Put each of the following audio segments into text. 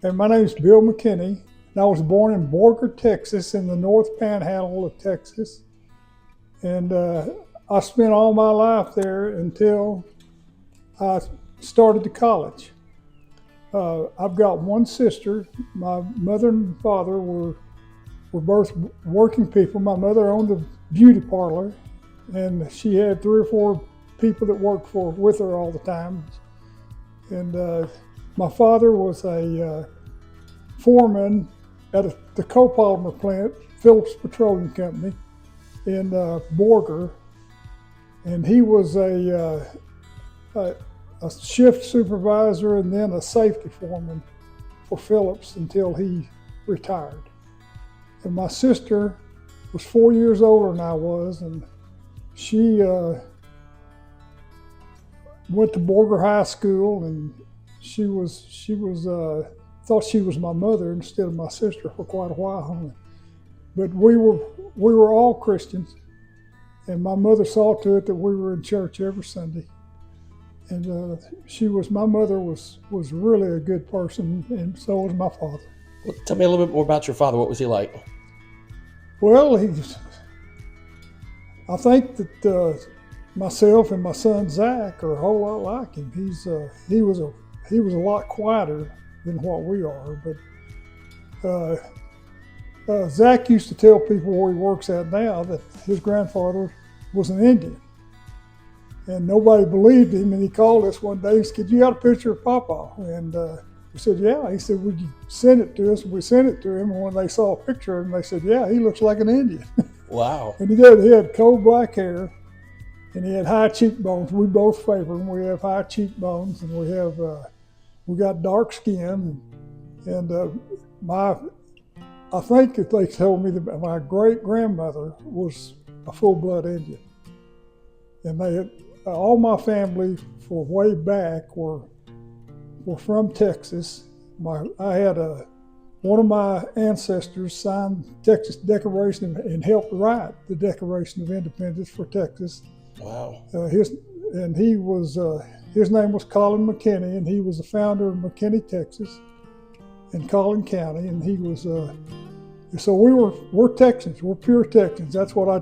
And my name is Bill McKinney, and I was born in Borger, Texas, in the North Panhandle of Texas. And I spent all my life there until I started to college. I've got one sister. My mother and father were both working people. My mother owned a beauty parlor, and she had 3 or 4 people that worked with her all the time. And my father was a foreman at the copolymer plant, Phillips Petroleum Company in Borger, and he was a shift supervisor and then a safety foreman for Phillips until he retired. And my sister was 4 years older than I was, and she went to Borger High School, and she thought she was my mother instead of my sister for quite a while. But we were all Christians, and my mother saw to it that we were in church every Sunday. And my mother was really a good person, and so was my father. Well, tell me a little bit more about your father. What was he like? Well, I think that myself and my son Zach are a whole lot like him. He was a lot quieter than what we are, but Zach used to tell people where he works at now that his grandfather was an Indian. And nobody believed him, and he called us one day. He said, "You got a picture of Papa?" And we said, "Yeah." He said, "Would you send it to us?" And we sent it to him, and when they saw a picture of him, they said, "Yeah, he looks like an Indian." Wow. And he did. He had coal black hair, and he had high cheekbones. We both favor him. We have high cheekbones, and we got dark skin. And I think that they told me that my great-grandmother was a full-blood Indian. And all my family for way back were from Texas. I had one of my ancestors signed Texas Declaration and helped write the Declaration of Independence for Texas. Wow. His name was Colin McKinney, and he was the founder of McKinney, Texas, in Collin County. And he was so we're Texans. We're pure Texans. That's what I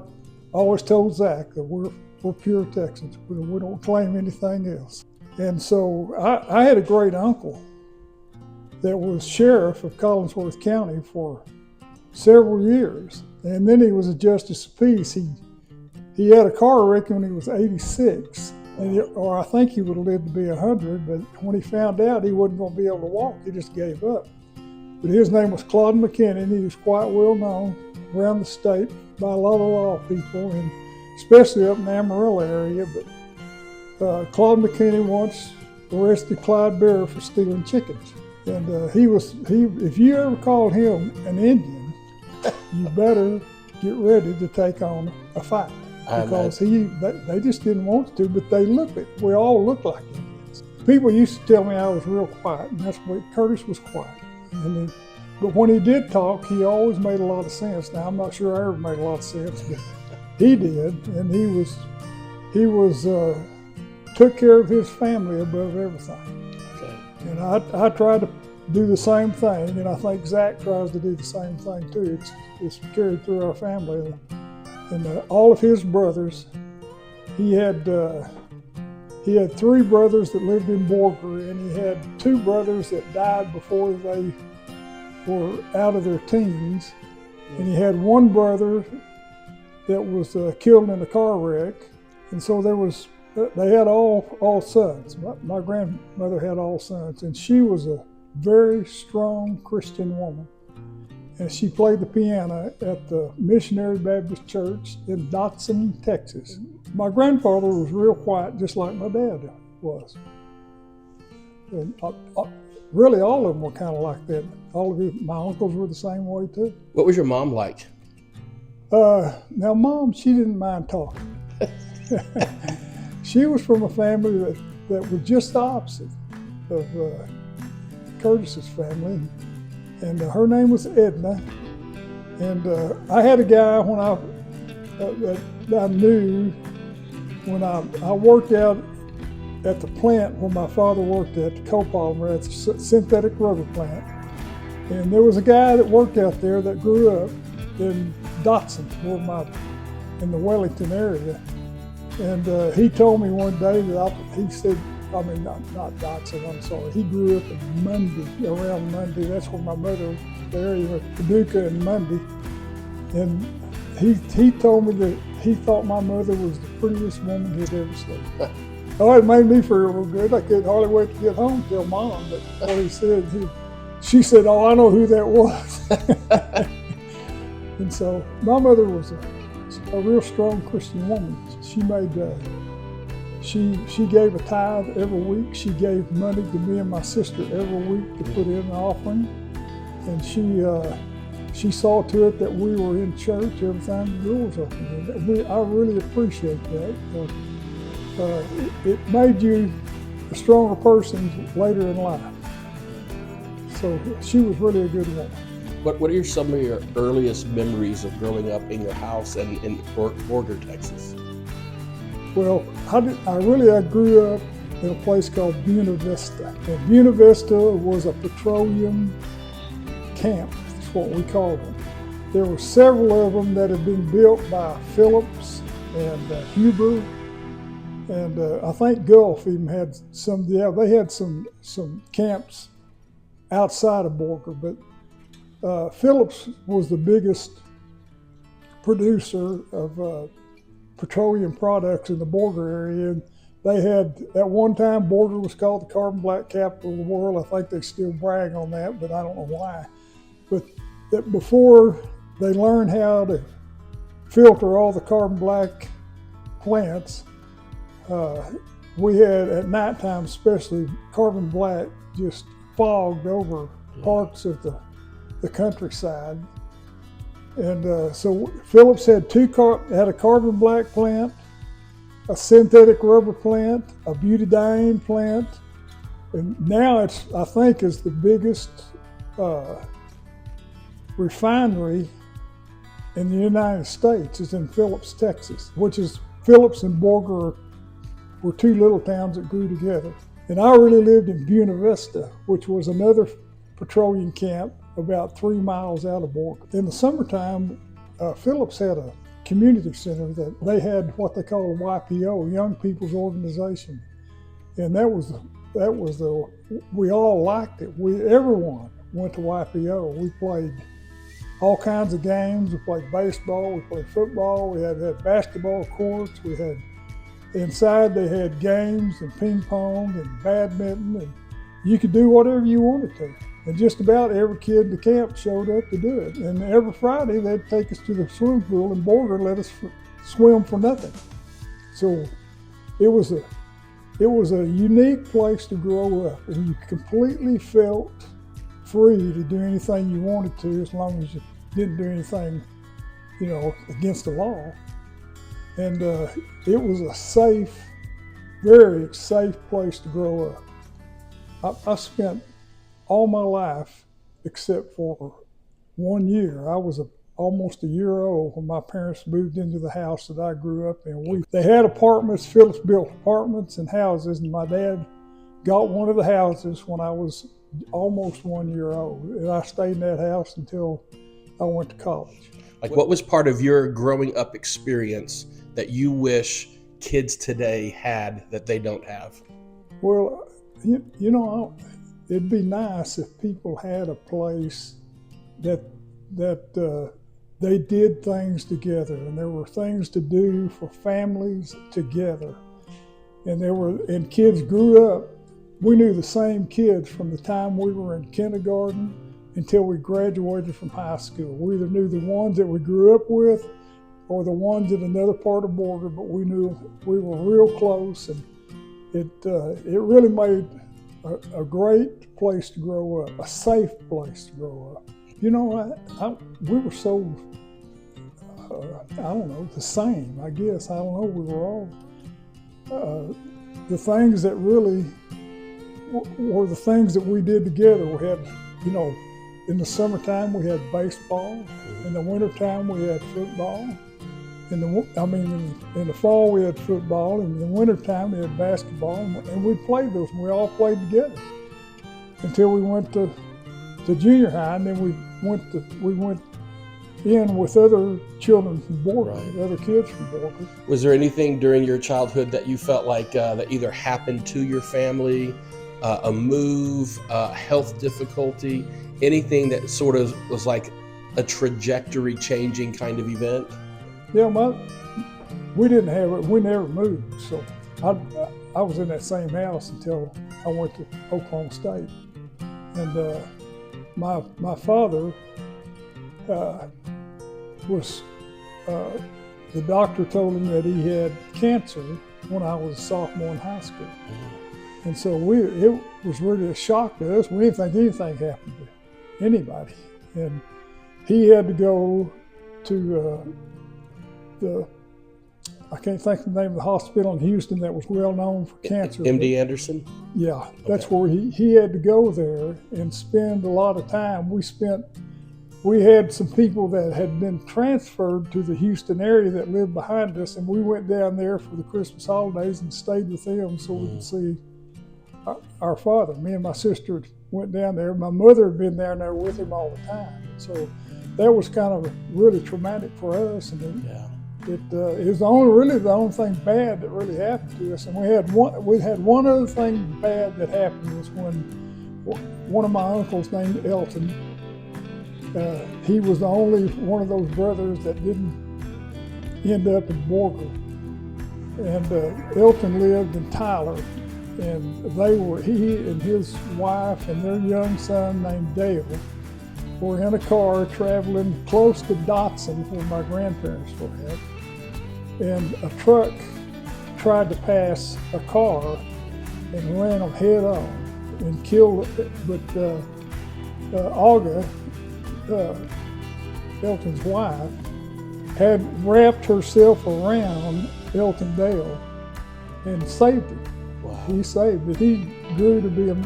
always told Zach, that we're pure Texans. We don't claim anything else. And so I had a great uncle that was sheriff of Collinsworth County for several years. And then he was a justice of peace. He had a car wreck when he was 86. Or I think he would have lived to be 100, but when he found out he wasn't going to be able to walk, he just gave up. But his name was Claude McKinney, and he was quite well known around the state by a lot of law people, and especially up in the Amarillo area. But Claude McKinney once arrested Clyde Bear for stealing chickens. And if you ever called him an Indian, you better get ready to take on a fight. Because they just didn't want to, but we all look like Indians. People used to tell me I was real quiet, and that's what Curtis was quiet. But when he did talk, he always made a lot of sense. Now, I'm not sure I ever made a lot of sense, but he did, and he took care of his family above everything. Okay. And I tried to do the same thing, and I think Zach tries to do the same thing too. It's carried through our family. And all of his brothers, he had 3 brothers that lived in Borger, and he had 2 brothers that died before they were out of their teens. And he had 1 brother that was killed in a car wreck. And so they had all sons. My grandmother had all sons, and she was a very strong Christian woman. And she played the piano at the Missionary Baptist Church in Dotson, Texas. My grandfather was real quiet, just like my dad was. And really, all of them were kind of like that. My uncles were the same way too. What was your mom like? Now, Mom, she didn't mind talking. She was from a family that was just the opposite of Curtis's family. And her name was Edna. And I had a guy that I knew when I worked out at the plant where my father worked at, the copolymer, at the synthetic rubber plant. And there was a guy that worked out there that grew up in Dotson, in the Wellington area. And he told me one day that he said, I mean, not Dotson, I'm sorry. He grew up in Mundy, around Mundy. That's where my mother, the area of Paducah and Mundy. And he told me that he thought my mother was the prettiest woman he'd ever seen. Oh, it made me feel real good. I couldn't hardly wait to get home and tell Mom that what he said. She said, "Oh, I know who that was." And so my mother was a real strong Christian woman. She gave a tithe every week. She gave money to me and my sister every week to put in an offering. And she saw to it that we were in church every time the doors opened. I really appreciate that. It made you a stronger person later in life. So she was really a good woman. What are some of your earliest memories of growing up in your house and in Borger, Texas? Well, I grew up in a place called Buena Vista. And Buena Vista was a petroleum camp, that's what we called them. There were several of them that had been built by Phillips and Huber. And I think Gulf even had some, they had some camps outside of Borger, but Phillips was the biggest producer of petroleum products in the Borger area. And they had, at one time, Borger was called the carbon black capital of the world. I think they still brag on that, but I don't know why. But that before they learned how to filter all the carbon black plants, we had, at nighttime especially, carbon black just fogged over parts of the countryside. And so Phillips had a carbon black plant, a synthetic rubber plant, a butadiene plant, and now I think is the biggest refinery in the United States is in Phillips, Texas, which is Phillips and Borger were two little towns that grew together. And I really lived in Buena Vista, which was another petroleum camp about 3 miles out of Borger. In the summertime, Phillips had a community center that they had what they call a YPO, Young People's Organization. And we all liked it. Everyone went to YPO. We played all kinds of games. We played baseball, we played football, we had basketball courts, we had inside they had games and ping pong and badminton, and you could do whatever you wanted to. And just about every kid in the camp showed up to do it. And every Friday they'd take us to the swimming pool in Borger and let us swim for nothing. So it was a unique place to grow up, and you completely felt free to do anything you wanted to as long as you didn't do anything, against the law. And it was a safe, very safe place to grow up. I spent all my life, except for 1 year. I was almost a year old when my parents moved into the house that I grew up in. They had apartments, Phillips built apartments and houses, and my dad got one of the houses when I was almost 1 year old. And I stayed in that house until I went to college. Like, what was part of your growing up experience that you wish kids today had that they don't have? Well, it'd be nice if people had a place that they did things together, and there were things to do for families together. And kids grew up. We knew the same kids from the time we were in kindergarten until we graduated from high school. We either knew the ones that we grew up with or the ones in another part of Borger, but we knew we were real close, and it really made a great place to grow up, a safe place to grow up. We were so, the same, I guess. I don't know, we were all, the things that really were the things that we did together. We had, in the summertime we had baseball, in the wintertime we had football, in the fall we had football, and in the wintertime we had basketball, and we played those, and we all played together until we went to to junior high, and then we went in with other children from Borger, Right. other kids from Borger. Was there anything during your childhood that you felt like that either happened to your family, a move, health difficulty, anything that sort of was like a trajectory changing kind of event? Yeah, we didn't have it. We never moved, so I was in that same house until I went to Oklahoma State, and my father was. The doctor told him that he had cancer when I was a sophomore in high school. And so it was really a shock to us. We didn't think anything happened to anybody. And he had to go to I can't think of the name of the hospital in Houston that was well known for cancer. MD Anderson? Yeah, that's where he had to go there and spend a lot of time. We had some people that had been transferred to the Houston area that lived behind us, and we went down there for the Christmas holidays and stayed with them so we could see our father. Me and my sister went down there. My mother had been down there with him all the time. So that was kind of really traumatic for us. And it was the only thing bad that really happened to us. And we had one other thing bad that happened was when one of my uncles named Elton, he was the only one of those brothers that didn't end up in Borger. And Elton lived in Tyler, and he and his wife and their young son named Gayle were in a car traveling close to Dotson, where my grandparents were at. And a truck tried to pass a car and ran them head on and killed it. But Olga, Elton's wife, had wrapped herself around Elton Dale and saved him. Wow. He saved it. He grew to be a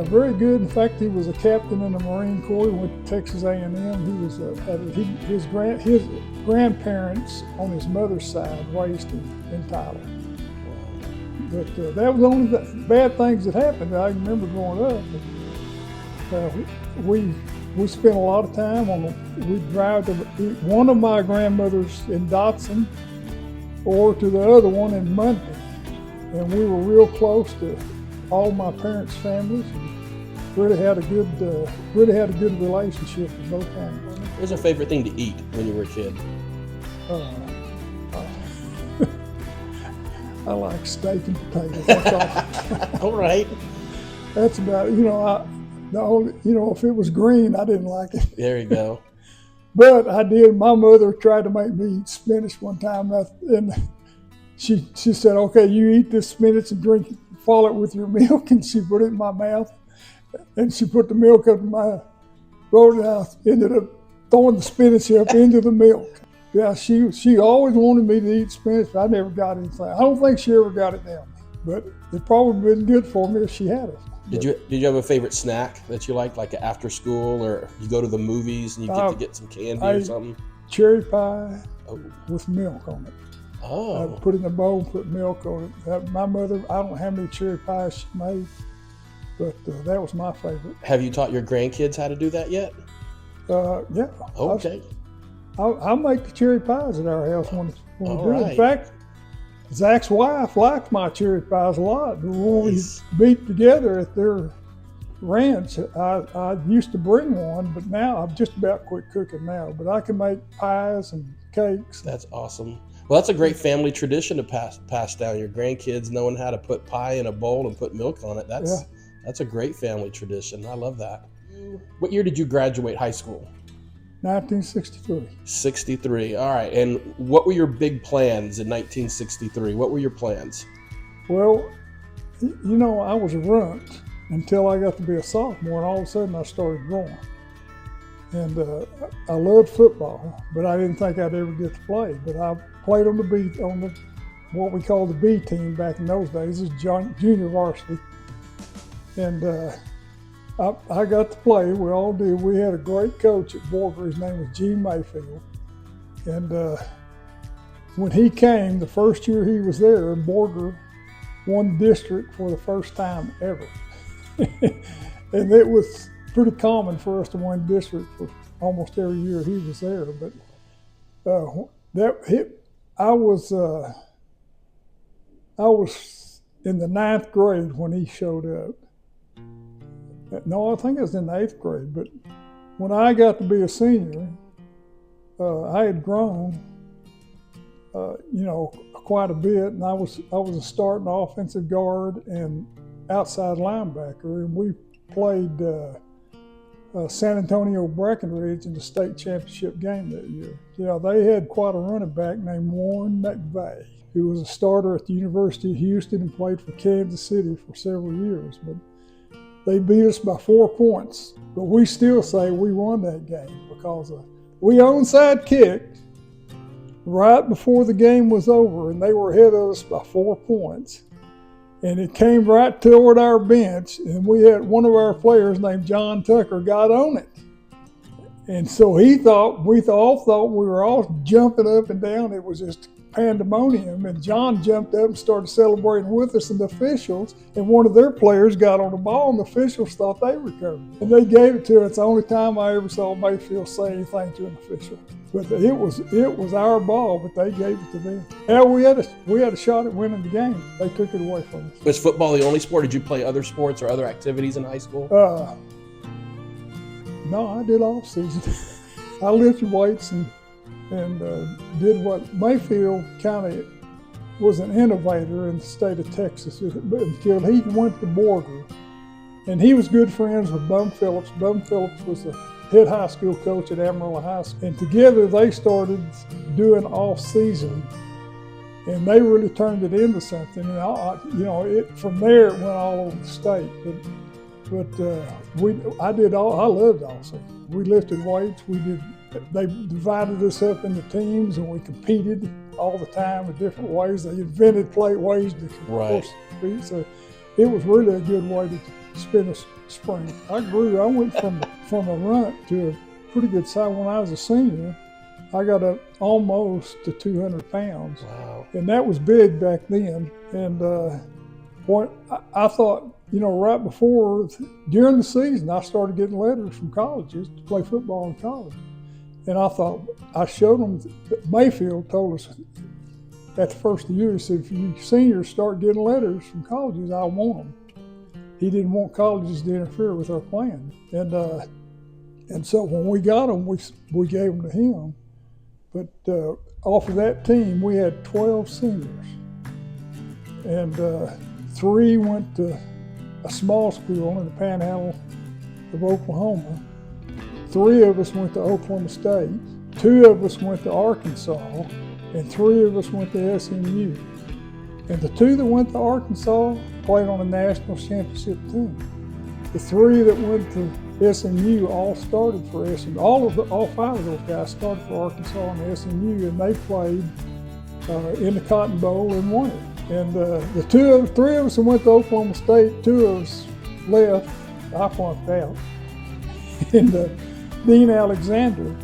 very good. In fact, he was a captain in the Marine Corps. He went to Texas A&M. He was his grandparents on his mother's side raised him in Tyler. But that was the only bad things that happened. I remember growing up. We spent a lot of time we'd drive to one of my grandmothers in Dotson or to the other one in Muncie. And we were real close to all my parents' families. And really had a good relationship with both families. What was your favorite thing to eat when you were a kid? I like steak and potatoes. That's all. All right. That's about it. If it was green, I didn't like it. There you go. But I did. My mother tried to make me eat spinach one time, and she said, "Okay, you eat this spinach and follow it with your milk." And she put it in my mouth, and she put the milk up in my throat, and I ended up throwing the spinach up into the milk. Yeah, she always wanted me to eat spinach, but I never got anything. I don't think she ever got it down me, but it probably been good for me if she had it. Did you have a favorite snack that you liked, like after school, or you go to the movies and you get to get some candy or something? Cherry pie with milk on it. Oh. I'd put it in a bowl and put milk on it. My mother, I don't know how many cherry pies she made, but that was my favorite. Have you taught your grandkids how to do that yet? Yeah. Okay. I'll make the cherry pies at our house when we do. Right. In fact, Zach's wife liked my cherry pies a lot. When we beat together at their ranch, I used to bring one, but now I've just about quit cooking now. But I can make pies and cakes. That's awesome. Well, that's a great family tradition to pass down. Your grandkids knowing how to put pie in a bowl and put milk on it. That's a great family tradition. I love that. What year did you graduate high school? 1963. 63. All right. And what were your big plans in 1963? What were your plans? Well, I was a runt until I got to be a sophomore, and all of a sudden I started growing. And I loved football, but I didn't think I'd ever get to play. But I played on what we called the B team back in those days. It was junior varsity. And I got to play. We all did. We had a great coach at Borger. His name was Gene Mayfield. And when he came, the first year he was there, Borger won district for the first time ever. And it was pretty common for us to win district for almost every year he was there. But I was in the 9th grade when he showed up. No, I think I was in the 8th grade. But when I got to be a senior, I had grown, quite a bit, and I was a starting offensive guard and outside linebacker, and we played San Antonio Breckenridge in the state championship game that year. They had quite a running back named Warren McVeigh, who was a starter at the University of Houston and played for Kansas City for several years. But they beat us by 4 points. But we still say we won that game because we onside kicked right before the game was over, and they were ahead of us by 4 points. And it came right toward our bench, and we had one of our players named John Tucker got on it. And so we all thought we were all jumping up and down. It was just pandemonium, and John jumped up and started celebrating with us, and the officials and one of their players got on the ball, and the officials thought they recovered. And they gave it to us. It's the only time I ever saw Mayfield say anything to an official. But it was our ball, but they gave it to them. Yeah, we had a shot at winning the game. They took it away from us. Was football the only sport? Did you play other sports or other activities in high school? No, I did off season. I lifted weights and did what Mayfield kind of was an innovator in the state of Texas until he went to Borger. And he was good friends with Bum Phillips. Bum Phillips was the head high school coach at Amarillo High School. And together they started doing off season, and they really turned it into something. And from there it went all over the state. I loved all season. We lifted weights. They divided us up into teams, and we competed all the time in different ways. They invented ways to compete. So it was really a good way to spend a spring. I went from a runt to a pretty good size. When I was a senior, I got up almost to 200 pounds. Wow. And that was big back then. And I thought, right before, during the season, I started getting letters from colleges to play football in college. And I showed them that Mayfield told us at the first of the year, he said, if you seniors start getting letters from colleges, I want them. He didn't want colleges to interfere with our plan. And so when we got them, we gave them to him. But off of that team, we had 12 seniors. And 3 went to a small school in the Panhandle of Oklahoma. 3 of us went to Oklahoma State, 2 of us went to Arkansas, and 3 of us went to SMU. And the 2 that went to Arkansas played on a national championship team. The 3 that went to SMU all started for SMU. All 5 of those guys started for Arkansas and SMU, and they played in the Cotton Bowl and won it. And the 3 of us that went to Oklahoma State, 2 of us left. I flunked out. And Dean Alexander,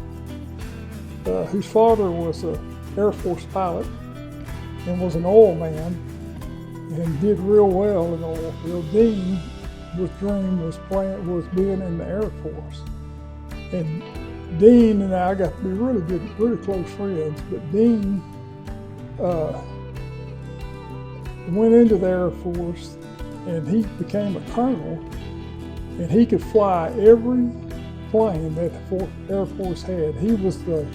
whose father was an Air Force pilot and was an oil man and did real well in the oil field. Dean, his dream was being in the Air Force. And Dean and I got to be really close friends, but Dean went into the Air Force and he became a colonel, and he could fly every plane that the Air Force had. He was the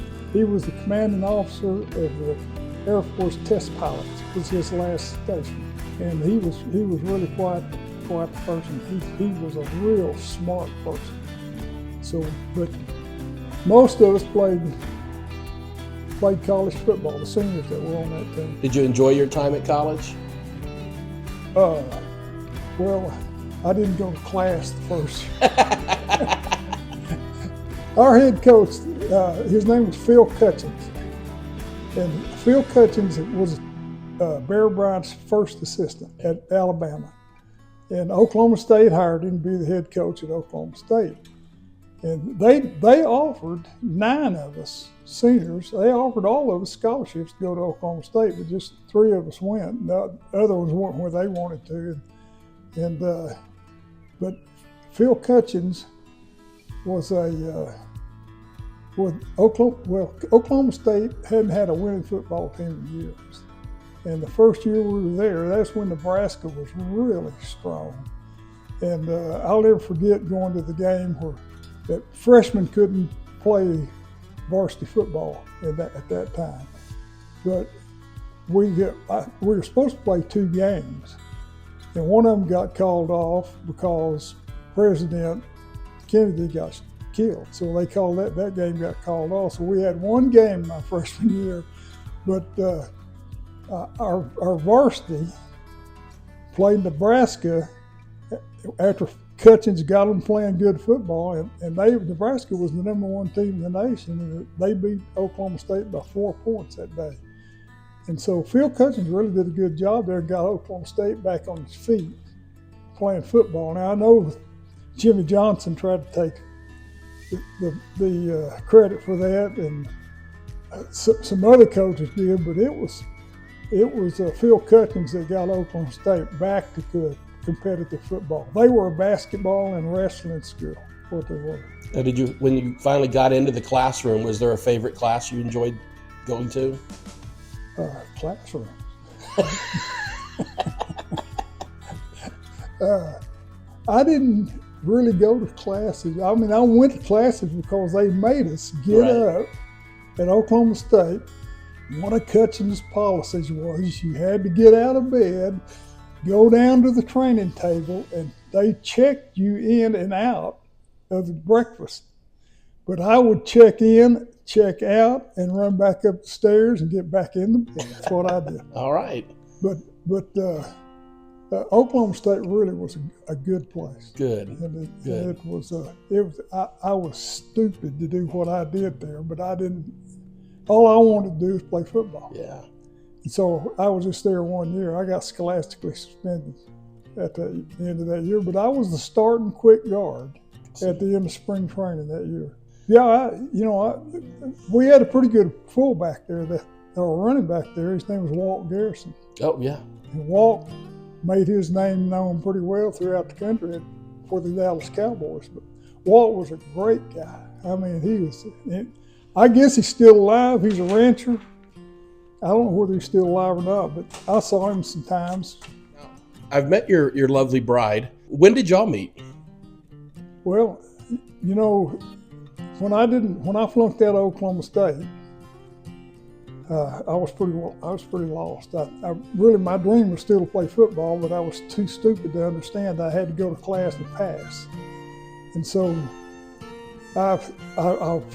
commanding officer of the Air Force test pilots. It was his last station, and he was really quite the person. He was a real smart person. So, but most of us played college football. The seniors that were on that team. Did you enjoy your time at college? Well, I didn't go to class the first year. Our head coach, his name was Phil Cutchins. And Phil Cutchins was Bear Bryant's first assistant at Alabama. And Oklahoma State hired him to be the head coach at Oklahoma State. And they offered 9 of us seniors. They offered all of us scholarships to go to Oklahoma State, but just 3 of us went. The other ones went where they wanted to. But Phil Cutchins was Oklahoma State hadn't had a winning football team in years. And the first year we were there, that's when Nebraska was really strong. And I'll never forget going to the game where that freshmen couldn't play varsity football at that time. But we were supposed to play 2 games. And one of them got called off because President Kennedy got killed. So they called that game got called off. So we had 1 game my freshman year. But our varsity played Nebraska after Cutchins got them playing good football, and Nebraska was the #1 team in the nation, and they beat Oklahoma State by 4 points that day. And so Phil Cutchins really did a good job there and got Oklahoma State back on its feet playing football. Now I know Jimmy Johnson tried to take the credit for that, and some other coaches did, but it was Phil Cutchins that got Oklahoma State back to good competitive football. They were a basketball and wrestling school, what they were. Now, when you finally got into the classroom, was there a favorite class you enjoyed going to? Classroom. I didn't really go to classes. I mean, I went to classes because they made us get up at Oklahoma State. One of Cutchins' policies was you had to get out of bed, go down to the training table, and they checked you in and out of the breakfast. But I would check in, check out, and run back up the stairs and get back in the bed. That's what I did. All right. But Oklahoma State really was a good place. Good. And I was stupid to do what I did there, but I didn't. All I wanted to do was play football. Yeah. And so I was just there 1 year. I got scholastically suspended at the end of that year, but I was the starting quick guard at the end of spring training that year. Yeah, we had a pretty good fullback there, or running back there. His name was Walt Garrison. Oh, yeah. And Walt made his name known pretty well throughout the country for the Dallas Cowboys. But Walt was a great guy. I mean, I guess he's still alive. He's a rancher. I don't know whether he's still alive or not, but I saw him sometimes. I've met your lovely bride. When did y'all meet? Well, when I flunked out of Oklahoma State, I was pretty lost. Really, my dream was still to play football, but I was too stupid to understand I had to go to class and pass. And so I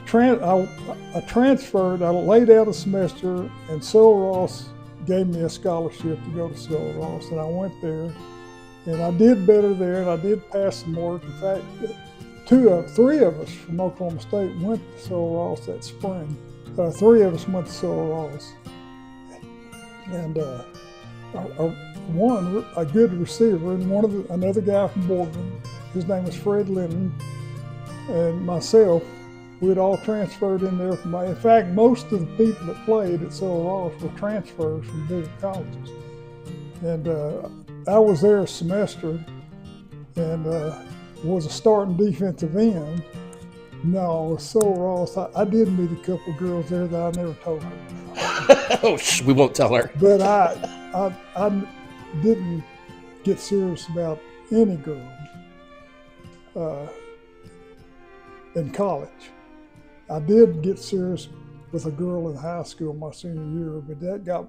transferred. I laid out a semester, and Sil Ross gave me a scholarship to go to Sil Ross, and I went there, and I did better there, and I did pass some work. In fact, 3 of us from Oklahoma State went to Sil Ross that spring. 3 of us went to Sil Ross, and a good receiver, and another guy from Boardman. His name was Fred Lennon. And myself, we'd all transferred in there. In fact, most of the people that played at Sil Ross were transfers from different colleges. And I was there a semester and was a starting defensive end. No, with Sil Ross, I did meet a couple of girls there that I never told her. Oh, we won't tell her. But I didn't get serious about any girl. In college. I did get serious with a girl in high school my senior year, but that got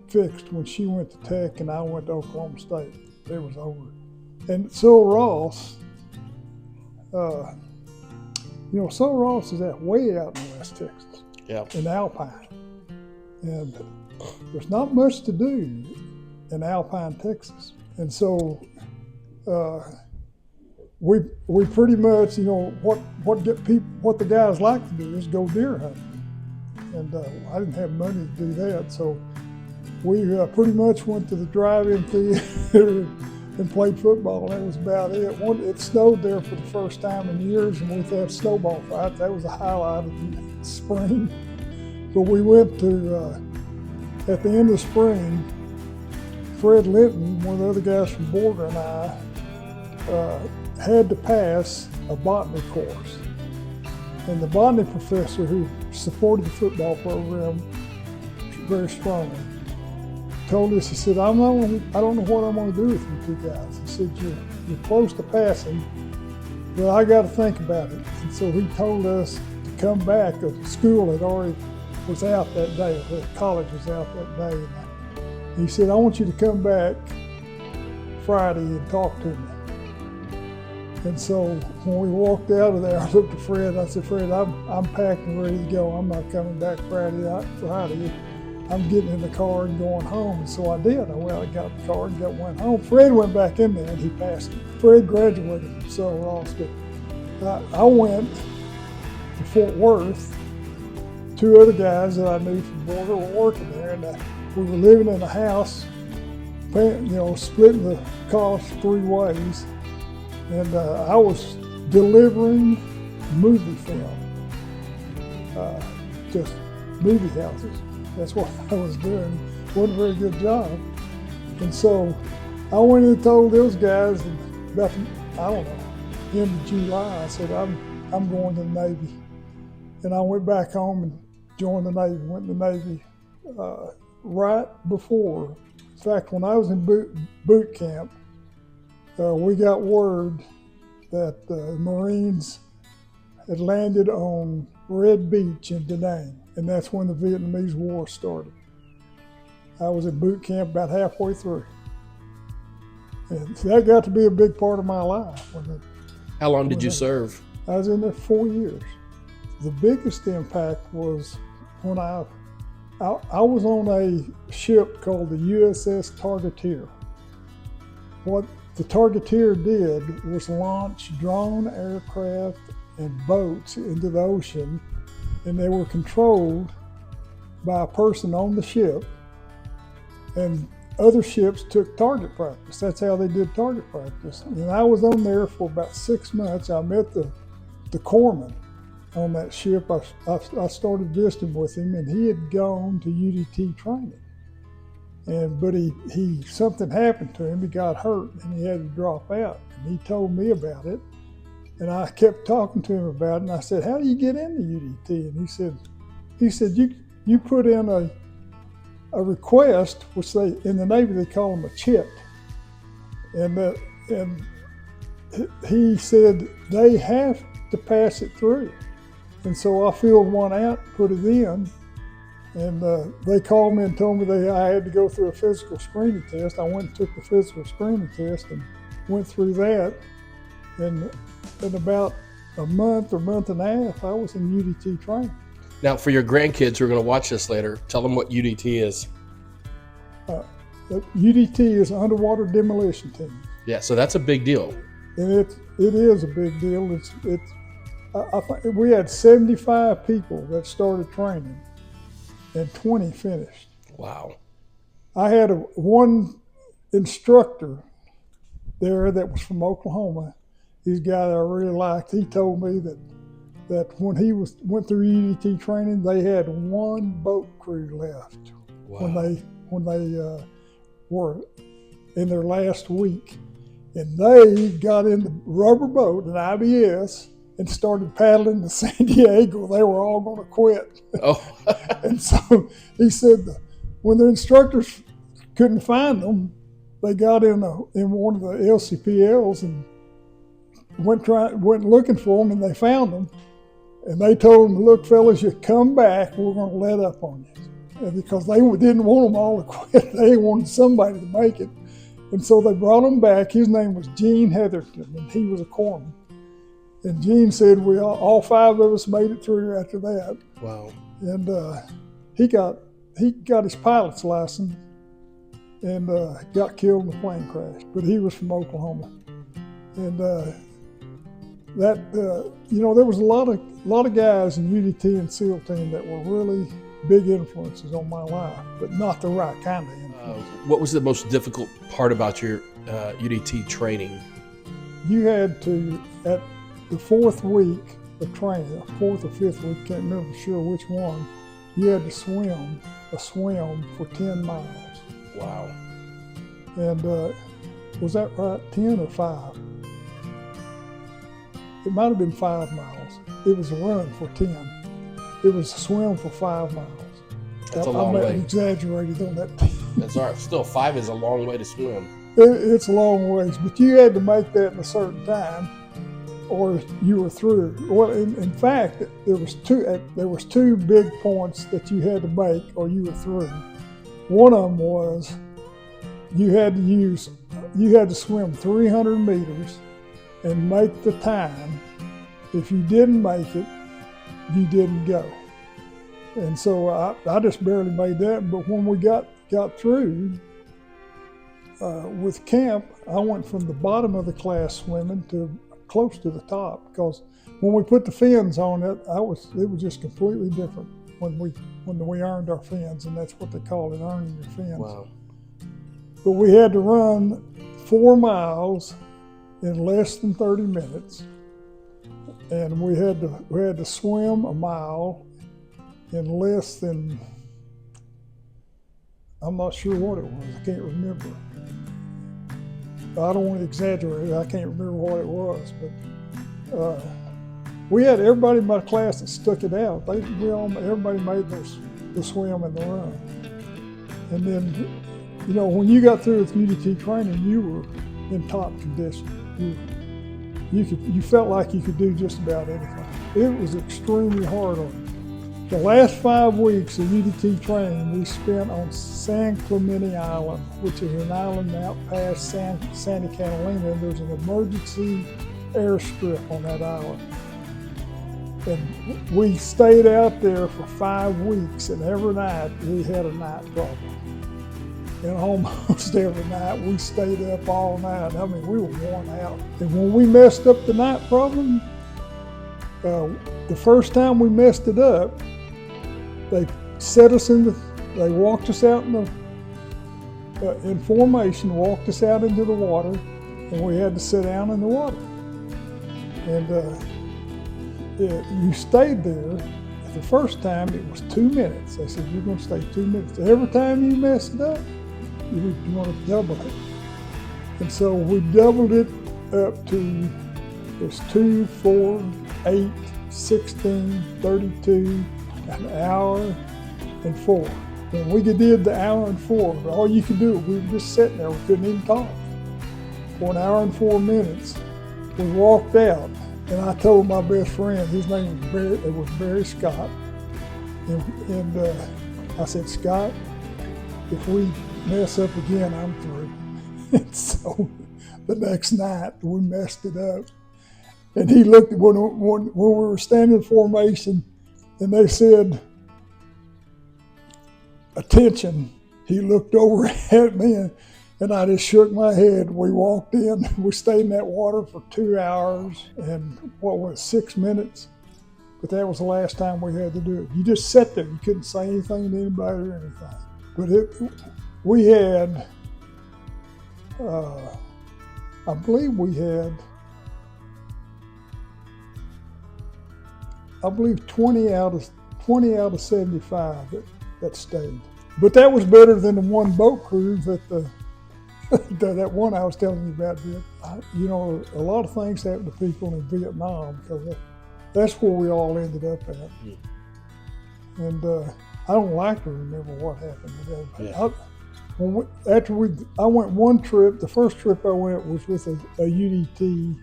fixed when she went to Tech and I went to Oklahoma State. It was over. And Sil Ross, Sil Ross is way out in West Texas, in Alpine. And there's not much to do in Alpine, Texas. And so we pretty much, what the guys like to do is go deer hunting, and I didn't have money to do that, so we pretty much went to the drive-in theater, and played football, and that was about it. It snowed there for the first time in years, and we'd have snowball fights. That was a highlight of the spring. But we went to, at the end of spring, Fred Linton, one of the other guys from Border, and I had to pass a botany course. And the botany professor who supported the football program very strongly told us, he said, I don't know what I'm going to do with you two guys. He said, you're close to passing, but I got to think about it. And so he told us to come back. The school had already was out that day, the college was out that day. And he said, I want you to come back Friday and talk to me. And so when we walked out of there, I looked at Fred. I said, Fred, I'm packed and ready to go. I'm not coming back Friday. I'm getting in the car and going home. And so I did. I got in the car and went home. Fred went back in there and he passed it. Fred graduated from Sullivan Law School. I went to Fort Worth. Two other guys that I knew from Border were working there, and we were living in a house, splitting the cost 3 ways. And I was delivering movie film, just movie houses. That's what I was doing. Wasn't a very good job. And so I went and told those guys, and about, end of July, I said, I'm going to the Navy. And I went back home and joined the Navy, went in the Navy right before. In fact, when I was in boot camp, we got word that the Marines had landed on Red Beach in Da Nang, and that's when the Vietnamese War started. I was in boot camp about halfway through. And so that got to be a big part of my life. How long did you serve? I was in there 4 years. The biggest impact was when I was on a ship called the USS Targeteer. What the Targeteer did was launch drone aircraft and boats into the ocean, and they were controlled by a person on the ship, and other ships took target practice. That's how they did target practice. And I was on there for about 6 months. I met the corpsman on that ship. I started visiting with him, and he had gone to UDT training. But he something happened to him. He got hurt and he had to drop out. And he told me about it, and I kept talking to him about it. And I said, "How do you get into UDT?" And he said, "You put in a request, which in the Navy they call them a chit, and he said they have to pass it through." And so I filled one out, put it in. And they called me and told me I had to go through a physical screening test. I went and took the physical screening test and went through that. And in about a month or month and a half, I was in UDT training. Now, for your grandkids who are going to watch this later, tell them what UDT is. UDT is an underwater demolition team. Yeah, so that's a big deal. And it is a big deal. We had 75 people that started training, and 20 finished. Wow. I had one instructor there that was from Oklahoma. He's a guy that I really liked. He told me that when he went through UDT training, they had one boat crew left. Wow. when they were in their last week. And they got in the rubber boat, an IBS, and started paddling to San Diego. They were all going to quit. Oh. And so he said when the instructors couldn't find them, they got in one of the LCPLs and went looking for them, and they found them. And they told them, "Look, fellas, you come back, we're going to let up on you." And because they didn't want them all to quit. They wanted somebody to make it. And so they brought him back. His name was Gene Heatherton, and he was a corpsman. And Gene said all 5 of us made it through after that. Wow. And he got his pilot's license and got killed in a plane crash. But he was from Oklahoma. And there was a lot of guys in UDT and SEAL team that were really big influences on my life, but not the right kind of influence. What was the most difficult part about your UDT training? You had to, at the 4th week of training, 4th or 5th week, can't remember sure which one, you had to swim for 10 miles. Wow. And was that right, 10 or 5? It might have been 5 miles. It was a run for 10. It was a swim for 5 miles. That's a long way. I exaggerated on that. That's all right. Still, 5 is a long way to swim. It's a long ways, but you had to make that in a certain time, or you were through. Well, in fact, there was two big points that you had to make, or you were through. One of them was you had to swim 300 meters and make the time. If you didn't make it, you didn't go. And so I just barely made that. But when we got through with camp, I went from the bottom of the class swimming to close to the top, because when we put the fins on it, it was just completely different when we earned our fins, and that's what they call it, earning your fins. Wow. But we had to run 4 miles in less than 30 minutes, and we had to swim a mile in less than, I'm not sure what it was, I can't remember. I don't want to exaggerate, I can't remember what it was, but we had everybody in my class that stuck it out. Everybody made the swim and the run. And then, when you got through with UDT training, you were in top condition. You felt like you could do just about anything. It was extremely hard on you. The last 5 weeks of UDT training we spent on San Clemente Island, which is an island out past Santa Catalina, and there's an emergency airstrip on that island. And we stayed out there for 5 weeks, and every night we had a night problem. And almost every night we stayed up all night. I mean, we were worn out. And when we messed up the night problem, the first time we messed it up, they walked us out in formation, walked us out into the water, and we had to sit down in the water. And you stayed there. The first time it was 2 minutes. They said, you're going to stay 2 minutes. Every time you messed it up, you want to double it. And so we doubled it up to, it's 2, 4, 8, 16, 32, an hour and 4. When we did the hour and 4, all you could do, we were just sitting there, we couldn't even talk. For an hour and 4 minutes, we walked out, and I told my best friend, his name was Barry Scott, and I said, Scott, if we mess up again, I'm through. And so the next night, we messed it up. And he looked at when we were standing in formation, and they said, attention. He looked over at me, and I just shook my head. We walked in. We stayed in that water for 2 hours and 6 minutes. But that was the last time we had to do it. You just sat there. You couldn't say anything to anybody or anything. But we had, I believe we had, 20 out of 75 that stayed. But that was better than the one boat cruise that that one I was telling you about did. A lot of things happen to people in Vietnam, because that's where we all ended up at. Yeah. And I don't like to remember what happened to them. Yeah. I went one trip. The first trip I went was with a UDT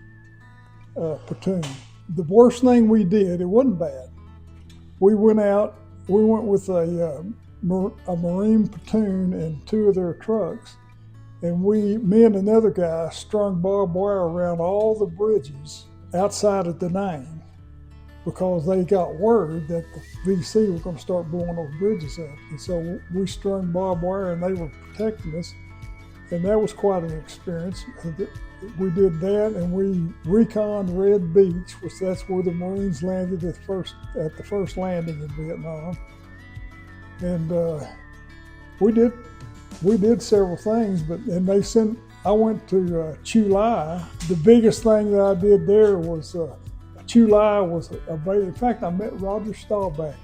platoon. The worst thing we did, it wasn't bad. We went with a Marine platoon and 2 of their trucks, and me and another guy strung barbed wire around all the bridges outside of Da Nang, because they got word that the VC was going to start blowing those bridges up. And so we strung barbed wire, and they were protecting us, and that was quite an experience. We did that, and we reconned Red Beach, which that's where the Marines landed at the first landing in Vietnam. And we did we did several things, and they sent. I went to Chu Lai. The biggest thing that I did there was Chu Lai was a base. In fact, I met Roger Staubach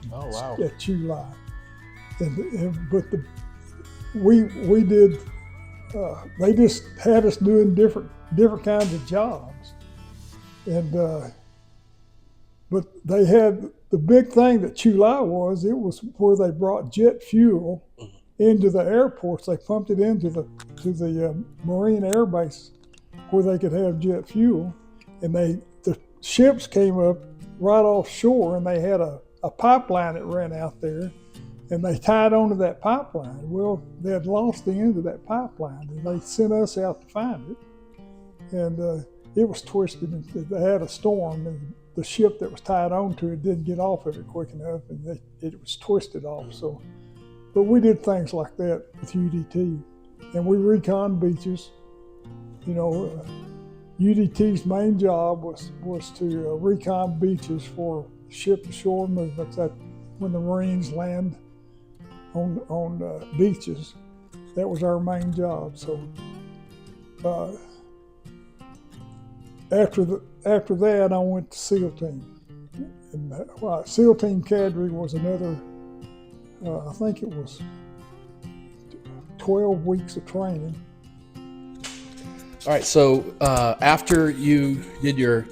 at Chu Lai, we did. They just had us doing different kinds of jobs, and but they had the big thing that Chu Lai was. It was where they brought jet fuel into the airports. They pumped it into the Marine Air Base where they could have jet fuel, and the ships came up right offshore, and they had a pipeline that ran out there, and they tied onto that pipeline. Well, they had lost the end of that pipeline, and they sent us out to find it, and it was twisted. And they had a storm, and the ship that was tied onto it didn't get off of it quick enough, and it was twisted off. So, but we did things like that with UDT, and we recon beaches. You know, UDT's main job was to recon beaches for ship-to-shore movements. That when the Marines land on beaches, that was our main job. So after that, I went to SEAL Team, and SEAL Team Cadre was another. I think it was 12 weeks of training. All right, so after you did your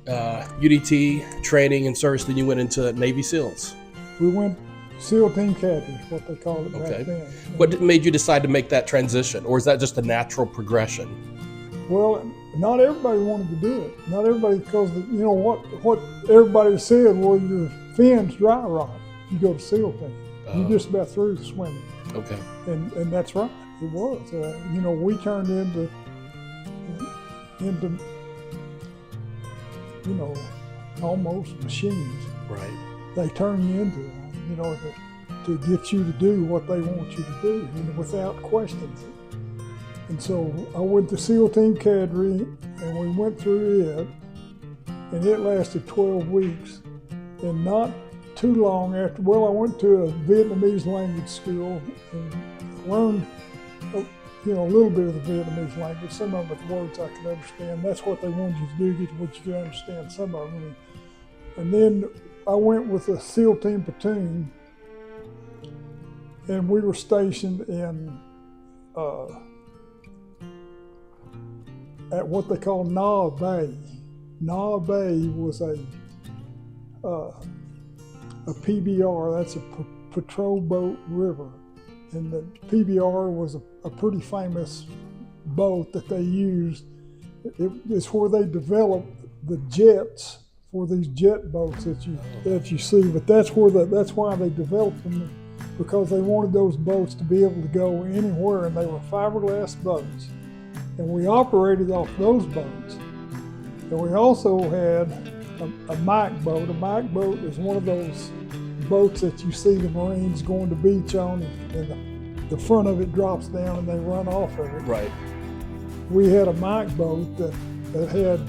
UDT training and service, then you went into Navy SEALs. We went SEAL Team Cadre, what they called it back then. What made you decide to make that transition, or is that just a natural progression? Well, not everybody wanted to do it. Not everybody, because you know what everybody said, well, your fins dry rot. You go to SEAL Team. You're just about through swimming. Okay. And that's right. It was. You know, we turned into you know, almost machines. Right. They turn you into them, you know, to get you to do what they want you to do, you know, without questions. And so I went to SEAL Team Cadre, and we went through it, and it lasted 12 weeks. And not too long after, well, I went to a Vietnamese language school and learned, you know, a little bit of the Vietnamese language, some of it words I could understand. That's what they wanted you to do, get what you could understand some of them. And then I went with a SEAL Team platoon, and we were stationed in at what they call Naw Bay. Naw Bay was a PBR, that's a patrol boat river. And the PBR was a pretty famous boat that they used. It's where they developed the jets for these jet boats that you see. But that's why they developed them, because they wanted those boats to be able to go anywhere, and they were fiberglass boats. And we operated off those boats. And we also had a Mike boat. A Mike boat is one of those boats that you see the Marines going to beach on, and the front of it drops down and they run off of it. Right. We had a Mike boat that had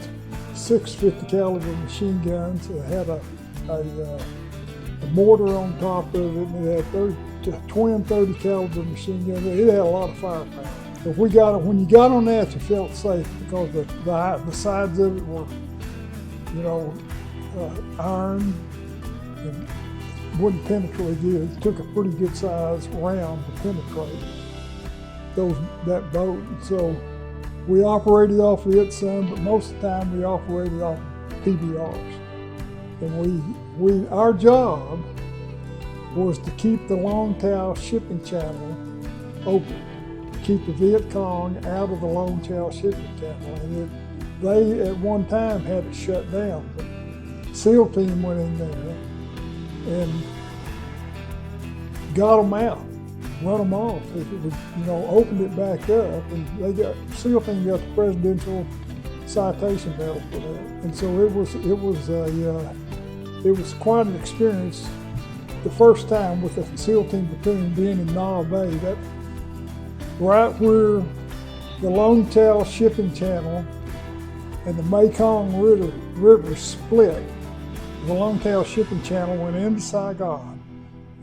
650 caliber machine guns. It had a mortar on top of it, and it had twin 30 caliber machine guns. It had a lot of firepower. But when you got on that, you felt safe, because the sides of it were, you know, iron, and wouldn't penetrate you. It took a pretty good size round to penetrate that boat. And so we operated off of it some, but most of the time we operated off PBRs. And our job was to keep the Longtow shipping channel open, keep the Viet Cong out of the Longtow shipping channel. And they at one time had it shut down. But SEAL Team went in there and got them out, run them off. You know, opened it back up, and SEAL Team got the Presidential Citation Medal for that. And so it was quite an experience. The first time with the SEAL Team platoon being in Naw Bay, that right where the Longtow shipping channel and the Mekong River split. The Longtow shipping channel went into Saigon,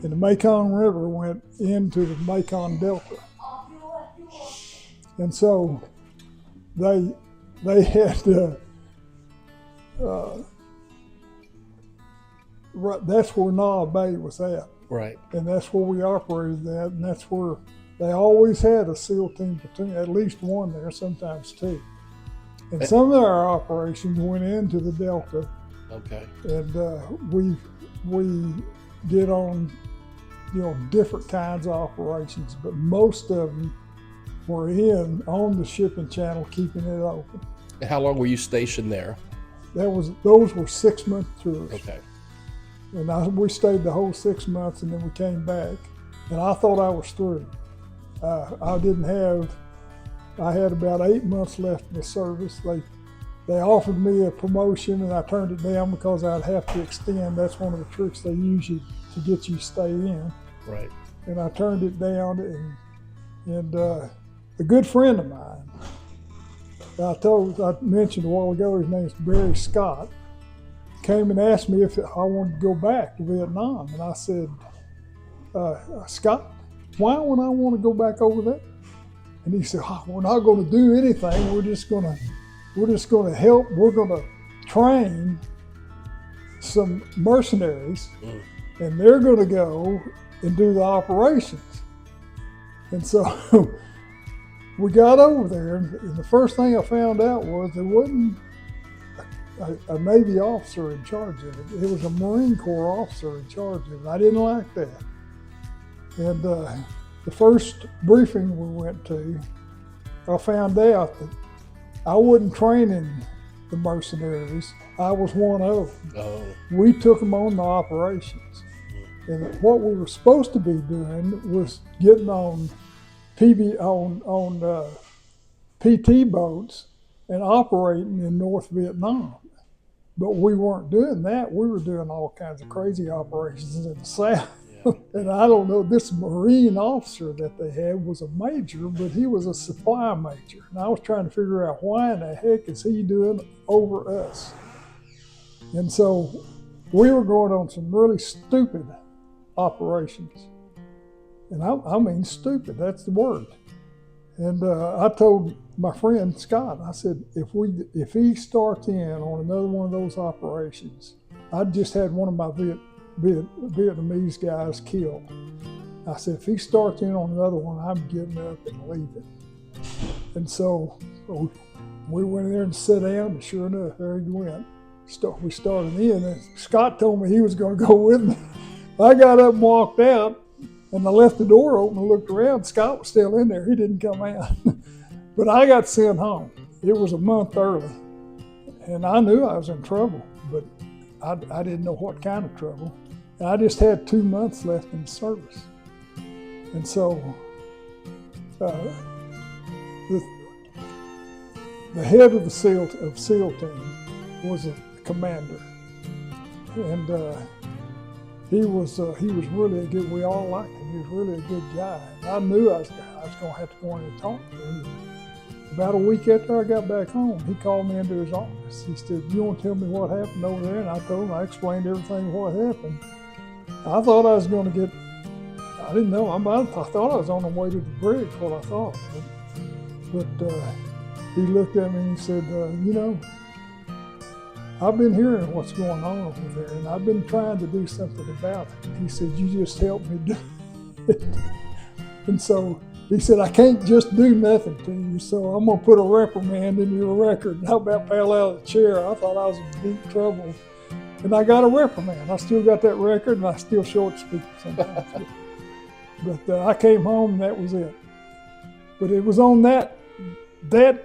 and the Mekong River went into the Mekong Delta. And so they had that's where Knob Bay was at. Right. And that's where we operated at, and that's where they always had a SEAL team platoon, at least one there, sometimes two. And some of our operations went into the Delta. Okay. And we did on, different kinds of operations, but most of them were on the shipping channel, keeping it open. And how long were you stationed there? Those were 6-month tours. Okay. And we stayed the whole 6 months, and then we came back. And I thought I was through. I had about 8 months left in the service. They offered me a promotion, and I turned it down because I'd have to extend. That's one of the tricks they use you to get you to stay in. Right. And I turned it down, and a good friend of mine, I mentioned a while ago, his name's Barry Scott, came and asked me if I wanted to go back to Vietnam. And I said, Scott, why would I want to go back over there? And he said, we're not going to do anything. We're just going to help. We're going to train some mercenaries, and they're going to go and do the operations. And so we got over there, and the first thing I found out was there wasn't a Navy officer in charge of it. It was a Marine Corps officer in charge of it. I didn't like that. And the first briefing we went to, I found out that I wasn't training the mercenaries. I was one of them. Oh. We took them on the operations. And what we were supposed to be doing was getting on PT boats and operating in North Vietnam. But we weren't doing that. We were doing all kinds of crazy operations in the South. Yeah. And I don't know, this Marine officer that they had was a major, but he was a supply major. And I was trying to figure out why in the heck is he doing over us? And so we were going on some really stupid operations. And I mean stupid, that's the word. And I told my friend Scott, I said, if he starts in on another one of those operations, I just had one of my Vietnamese guys killed. I said, if he starts in on another one, I'm getting up and leaving. And so we went in there and sat down, and sure enough, there he went. We started in, and Scott told me he was going to go with me. I got up and walked out, and I left the door open and looked around. Scott was still in there. He didn't come out. But I got sent home. It was a month early. And I knew I was in trouble, but I didn't know what kind of trouble. And I just had 2 months left in the service. And so the head of the SEAL team was a commander. And he was really a good, we all liked him. He was really a good guy. And I knew I was going to have to go in and talk to him. About a week after I got back home, he called me into his office. He said, you want to tell me what happened over there? And I told him, I explained everything what happened. I thought I was going to get, I didn't know, I thought I was on the way to the bridge, what I thought. But he looked at me and he said, I've been hearing what's going on over there, and I've been trying to do something about it. He said, you just help me do it. And so he said, I can't just do nothing to you, so I'm going to put a reprimand in your record. And how about fell out of the chair? I thought I was in deep trouble. And I got a reprimand. I still got that record, and I still show it to people sometimes. But I came home, and that was it. But it was on that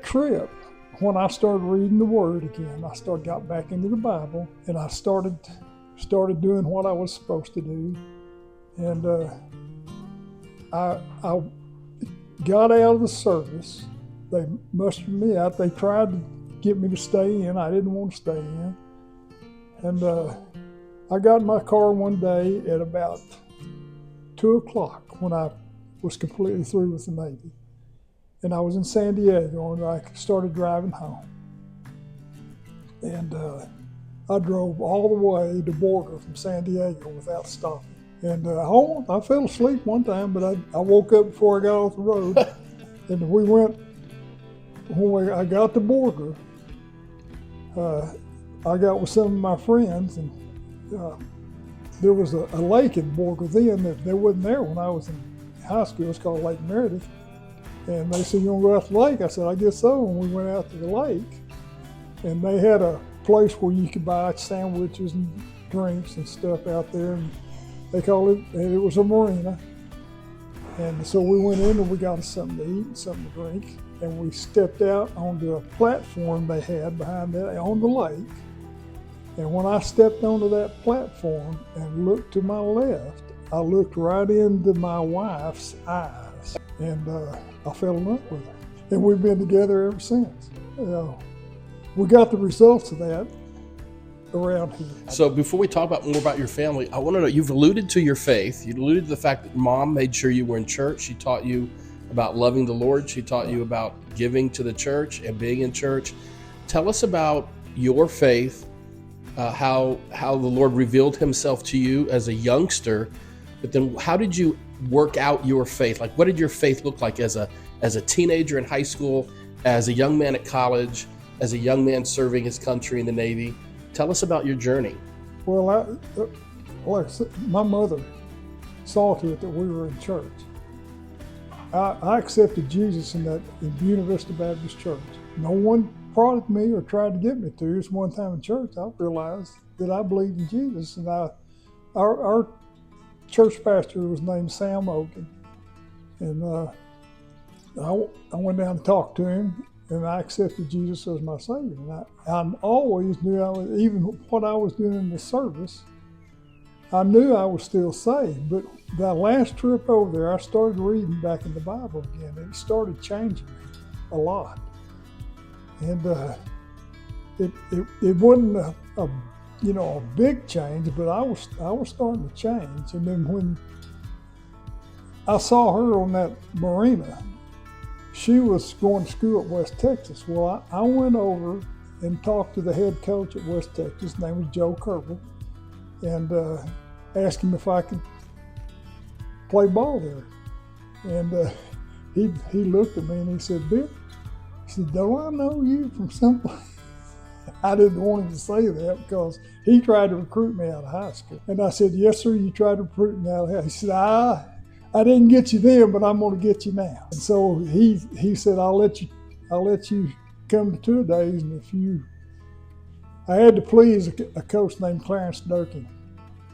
trip when I started reading the Word again. I got back into the Bible, and I started doing what I was supposed to do. And I got out of the service. They mustered me out. They tried to get me to stay in. I didn't want to stay in. And I got in my car one day at about 2 o'clock when I was completely through with the Navy. And I was in San Diego, and I started driving home. And I drove all the way to Borger from San Diego without stopping. And I fell asleep one time, but I woke up before I got off the road. And we went I got to Borger, I got with some of my friends, and there was a lake in Borger then that wasn't there when I was in high school. It's called Lake Meredith. And they said, "You want to go out to the lake?" I said, "I guess so." And we went out to the lake, and they had a place where you could buy sandwiches and drinks and stuff out there. And they called it, and it was a marina. And so we went in and we got us something to eat and something to drink. And we stepped out onto a platform they had behind that on the lake. And when I stepped onto that platform and looked to my left, I looked right into my wife's eyes, and I fell in love with her. And we've been together ever since. We got the results of that around here. So before we talk more about your family, I want to know, you've alluded to your faith. You alluded to the fact that Mom made sure you were in church. She taught you about loving the Lord. She taught you about giving to the church and being in church. Tell us about your faith, how the Lord revealed himself to you as a youngster, but then how did you work out your faith? Like, what did your faith look like as a teenager in high school, as a young man at college, as a young man serving his country in the Navy? Tell us about your journey. Well, like I said, my mother saw to it that we were in church. I accepted Jesus in University Baptist Church. No one prodded me or tried to get me to. Just one time in church, I realized that I believed in Jesus. And our church pastor was named Sam Ogan. And I went down to talk to him, and I accepted Jesus as my Savior. And I always knew, even what I was doing in the service, I knew I was still saved. But that last trip over there, I started reading back in the Bible again, and it started changing me a lot. And it wasn't a big change, but I was starting to change. And then when I saw her on that marina, she was going to school at West Texas. Well, I went over and talked to the head coach at West Texas. His name was Joe Kerber, and asked him if I could play ball there. And he looked at me and he said, "Bill," he said, "do I know you from someplace?" I didn't want him to say that because he tried to recruit me out of high school. And I said, "Yes, sir, you tried to recruit me out of high school." He said, I didn't get you then, but I'm going to get you now. And so he said, I'll let you come to two days, and I had to please a coach named Clarence Durkin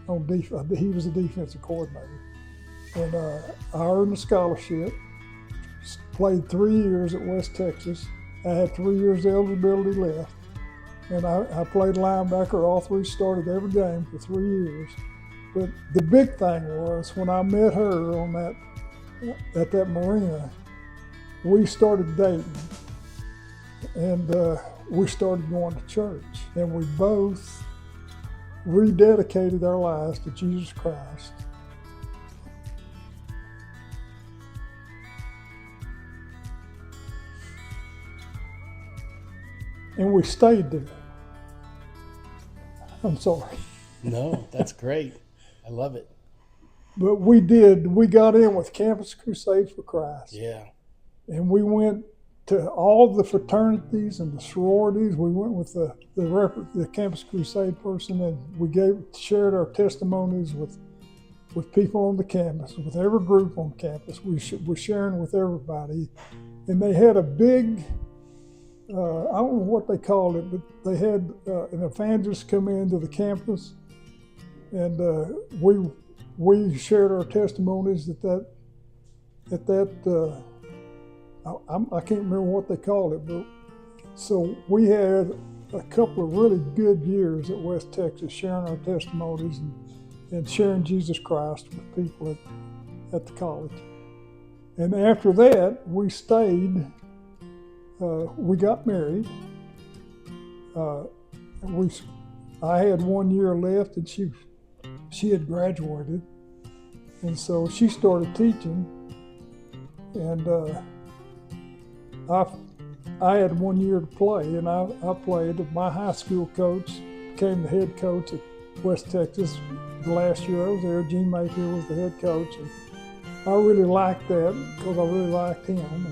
on defense. He was a defensive coordinator, and I earned a scholarship. Played 3 years at West Texas. I had 3 years eligibility left, and I played linebacker. All three, started every game for 3 years. But the big thing was when I met her at that marina, we started dating, and we started going to church, and we both rededicated our lives to Jesus Christ. And we stayed there. I'm sorry. No, that's great. I love it. But we got in with Campus Crusade for Christ. Yeah. And we went to all the fraternities and the sororities. We went with the Campus Crusade person, and we shared our testimonies with people on the campus, with every group on campus. We were sharing with everybody. And they had a big, I don't know what they called it, but they had an evangelist come into the campus, and we shared our testimonies at that I can't remember what they called it, but so we had a couple of really good years at West Texas sharing our testimonies and sharing Jesus Christ with people at the college. And after that, we stayed. We got married. I had 1 year left, and she had graduated, and so she started teaching, and I had 1 year to play, and I played. My high school coach became the head coach at West Texas. The last year I was there, Gene Mayfield was the head coach, and I really liked that because I really liked him.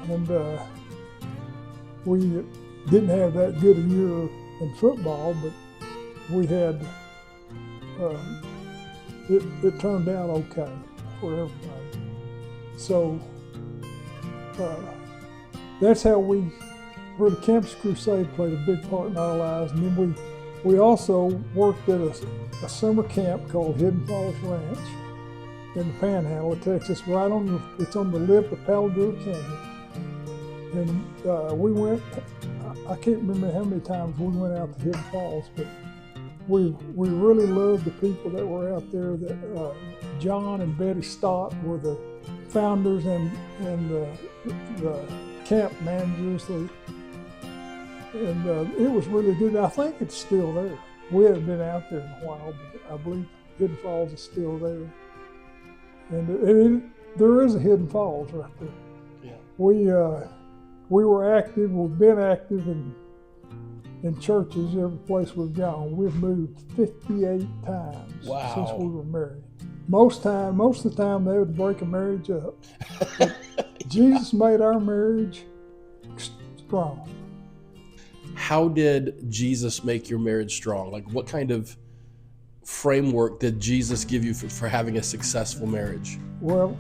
And we didn't have that good a year in football, but we had, it turned out okay for everybody. So that's how where the Campus Crusade played a big part in our lives. And then we also worked at a summer camp called Hidden Falls Ranch in the Panhandle of Texas, it's on the lip of Paladura Canyon. And we went, I can't remember how many times we went out to Hidden Falls, but we really loved the people that were out there. That John and Betty Stott were the founders and the camp managers. And it was really good. I think it's still there. We haven't been out there in a while, but I believe Hidden Falls is still there. And there is a Hidden Falls right there. Yeah. We were active. We've been active in churches every place we've gone. We've moved 58 times since we were married. Most of the time they would break a marriage up. But Jesus made our marriage strong. How did Jesus make your marriage strong? Like, what kind of framework did Jesus give you for having a successful marriage? Well,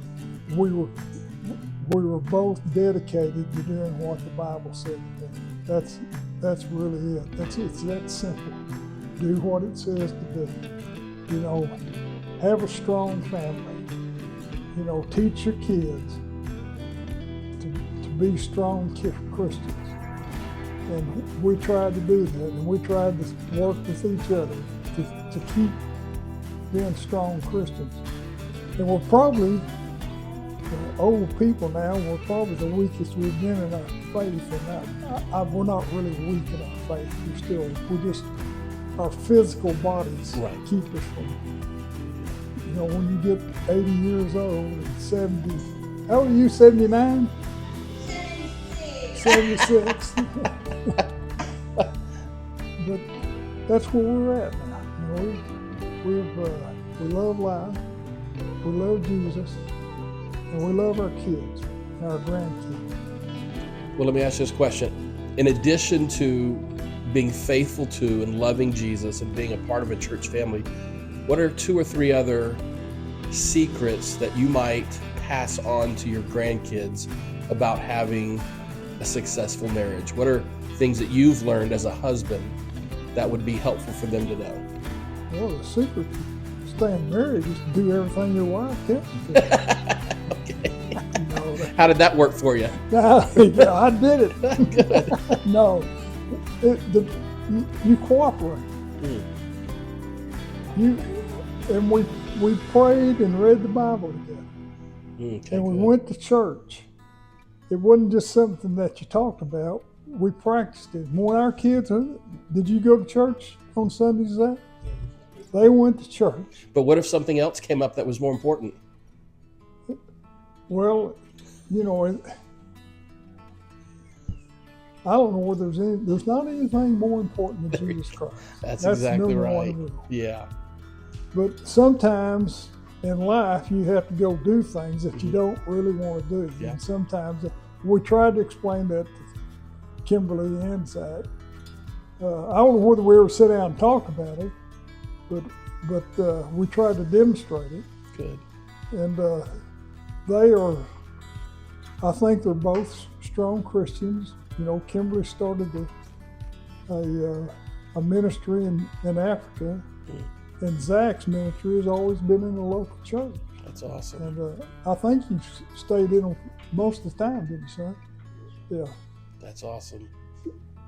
we were both dedicated to doing what the Bible said to do. That's really it. It's that simple. Do what it says to do. Have a strong family. Teach your kids to be strong Christians. And we tried to do that, and we tried to work with each other to keep being strong Christians. And we're probably, old people now, we're probably the weakest we've been in our faith. And we're not really weak in our faith. Our physical bodies keep us from, when you get 80 years old and 70, how old are you, 79? 76. But that's where we're at now. We love life, we love Jesus, and we love our kids and our grandkids. Well, let me ask you this question. In addition to being faithful to and loving Jesus and being a part of a church family, what are 2 or 3 other secrets that you might pass on to your grandkids about having a successful marriage? What are things that you've learned as a husband that would be helpful for them to know? Well, the secret to staying married is to do everything your wife tells you to. Okay. How did that work for you? I did it. Good. No, you cooperate. And we prayed and read the Bible together. Okay, and we went to church. It wasn't just something that you talked about. We practiced it. When our kids, did you go to church on Sundays? They went to church. But what if something else came up that was more important? Well, I don't know whether there's not anything more important than Jesus Christ. That's exactly right. Yeah. But sometimes in life, you have to go do things that you don't really want to do. Yeah. And sometimes we tried to explain that to Kimberly and Zach. I don't know whether we ever sit down and talk about it, but we tried to demonstrate it. Good. And I think they're both strong Christians. Kimberly started a ministry in Africa. And Zach's ministry has always been in the local church. That's awesome. And I think you stayed in them most of the time, didn't you, son? Yeah. That's awesome.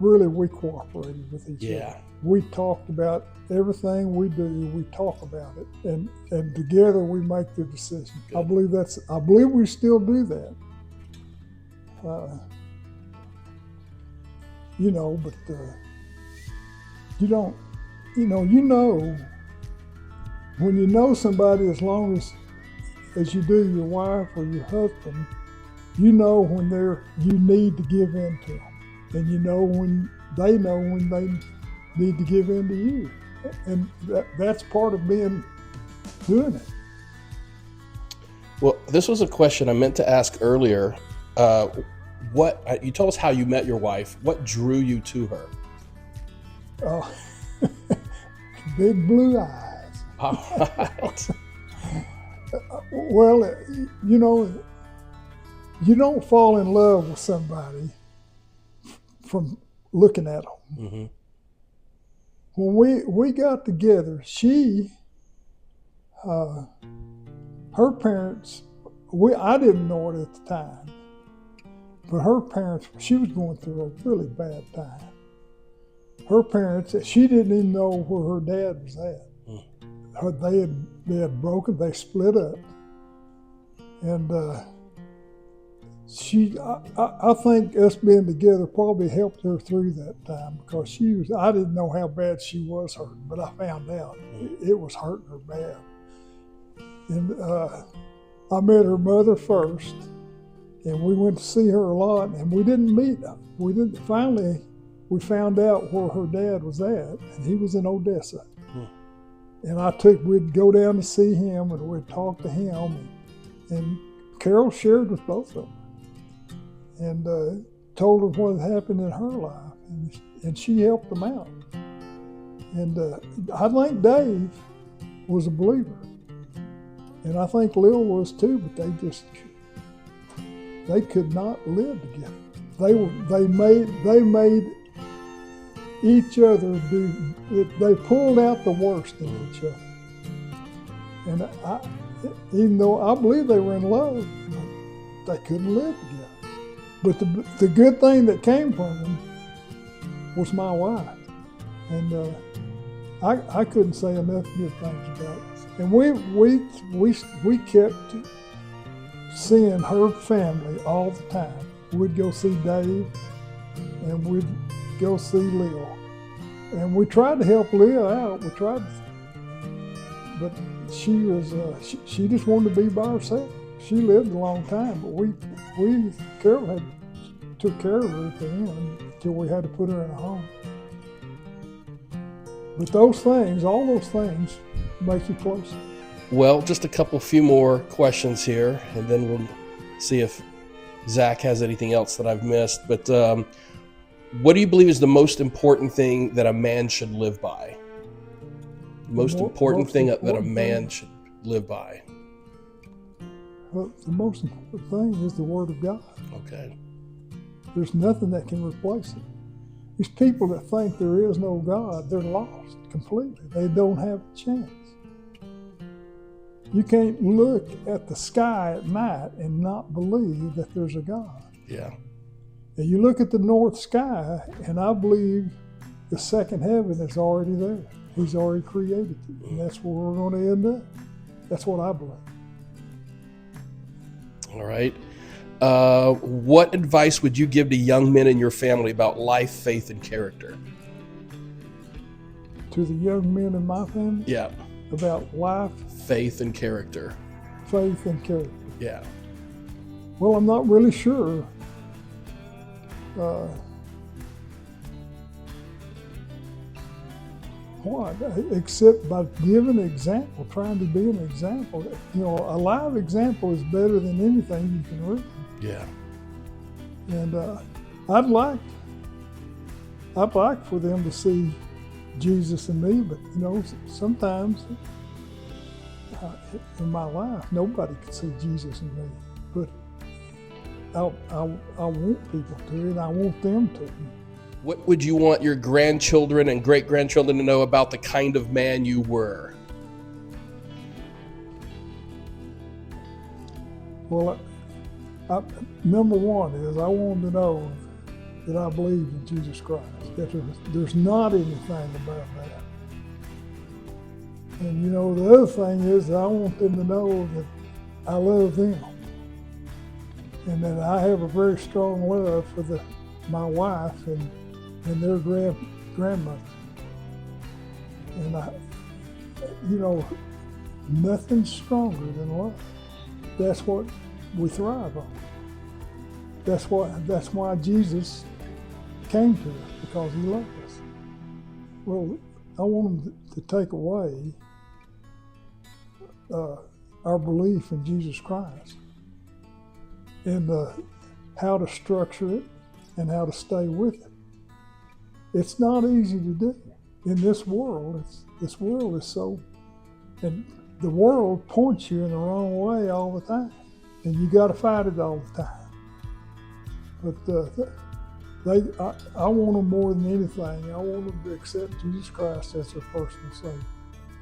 Really, we cooperated with each other. Yeah. We talked about everything we do. We talk about it, and together we make the decision. Good. I believe we still do that. But you don't. When you know somebody as long as you do your wife or your husband, when you need to give in to them, and when they need to give in to you, and that's part of doing it. Well, this was a question I meant to ask earlier. You told us how you met your wife. What drew you to her? Oh, big blue eyes. All right. Well, you know, you don't fall in love with somebody from looking at them. Mm-hmm. When we got together, her parents, I didn't know it at the time, but her parents, she was going through a really bad time. Her parents, she didn't even know where her dad was at. They had broken, they split up. And I think us being together probably helped her through that time, because I didn't know how bad she was hurting, but I found out it was hurting her bad. And I met her mother first, and we went to see her a lot, and we didn't meet. Finally, we found out where her dad was at, and he was in Odessa. And we'd go down to see him, and we'd talk to him, and Carol shared with both of them, and told her what had happened in her life, and she helped them out. And I think Dave was a believer, and I think Lil was too, but they could not live together. They made each other they pulled out the worst in each other. And even though I believe they were in love, they couldn't live together. But the good thing that came from them was my wife. And I couldn't say enough good things about it. And we kept seeing her family all the time. We'd go see Dave, and we'd go see Lil. And we tried to help Lil out. But she was she just wanted to be by herself. She lived a long time, but Carol took care of her at the end until we had to put her in a home. But all those things make you closer. Well, just a few more questions here, and then we'll see if Zach has anything else that I've missed. But what do you believe is the most important thing that a man should live by? The most important thing that a man should live by? Well, the most important thing is the Word of God. Okay. There's nothing that can replace it. These people that think there is no God, they're lost completely. They don't have a chance. You can't look at the sky at night and not believe that there's a God. Yeah. And you look at the north sky, and I believe the second heaven is already there. He's already created it, and that's where we're going to end up. That's what I believe. All right. What advice would you give to young men in your family about life, faith, and character? To the young men in my family? Yeah. About life, faith, and character. Faith and character. Yeah. Well, I'm not really sure. What? Except by giving an example, trying to be an example. You know, a live example is better than anything you can read. Yeah. And I'd like for them to see Jesus in me, but you know, sometimes in my life, nobody can see Jesus in me. But I want people to, and I want them to. What would you want your grandchildren and great-grandchildren to know about the kind of man you were? Well, number one is I want them to know that I believe in Jesus Christ, that there's not anything about that. And you know, the other thing is I want them to know that I love them, and that I have a very strong love for my wife and their grandmother. And you know, nothing's stronger than love. That's what we thrive on. That's why Jesus came to us, because he loved us. Well, I want them to take away our belief in Jesus Christ and how to structure it and how to stay with it. It's not easy to do in this world. This world is so, and the world points you in the wrong way all the time, and you got to fight it all the time. But I want them more than anything. I want them to accept Jesus Christ as their personal Savior.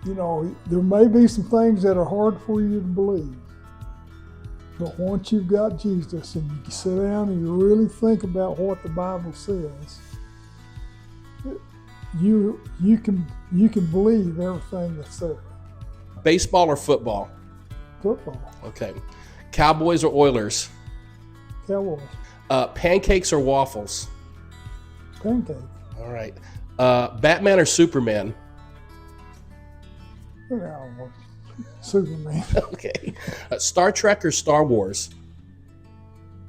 You know, there may be some things that are hard for you to believe, but once you've got Jesus and you sit down and you really think about what the Bible says, you can believe everything that's there. Baseball or football? Football. Okay. Cowboys or Oilers? Cowboys. Pancakes or waffles? Pancake. All right. Batman or Superman? Yeah, Superman. Okay. Star Trek or Star Wars?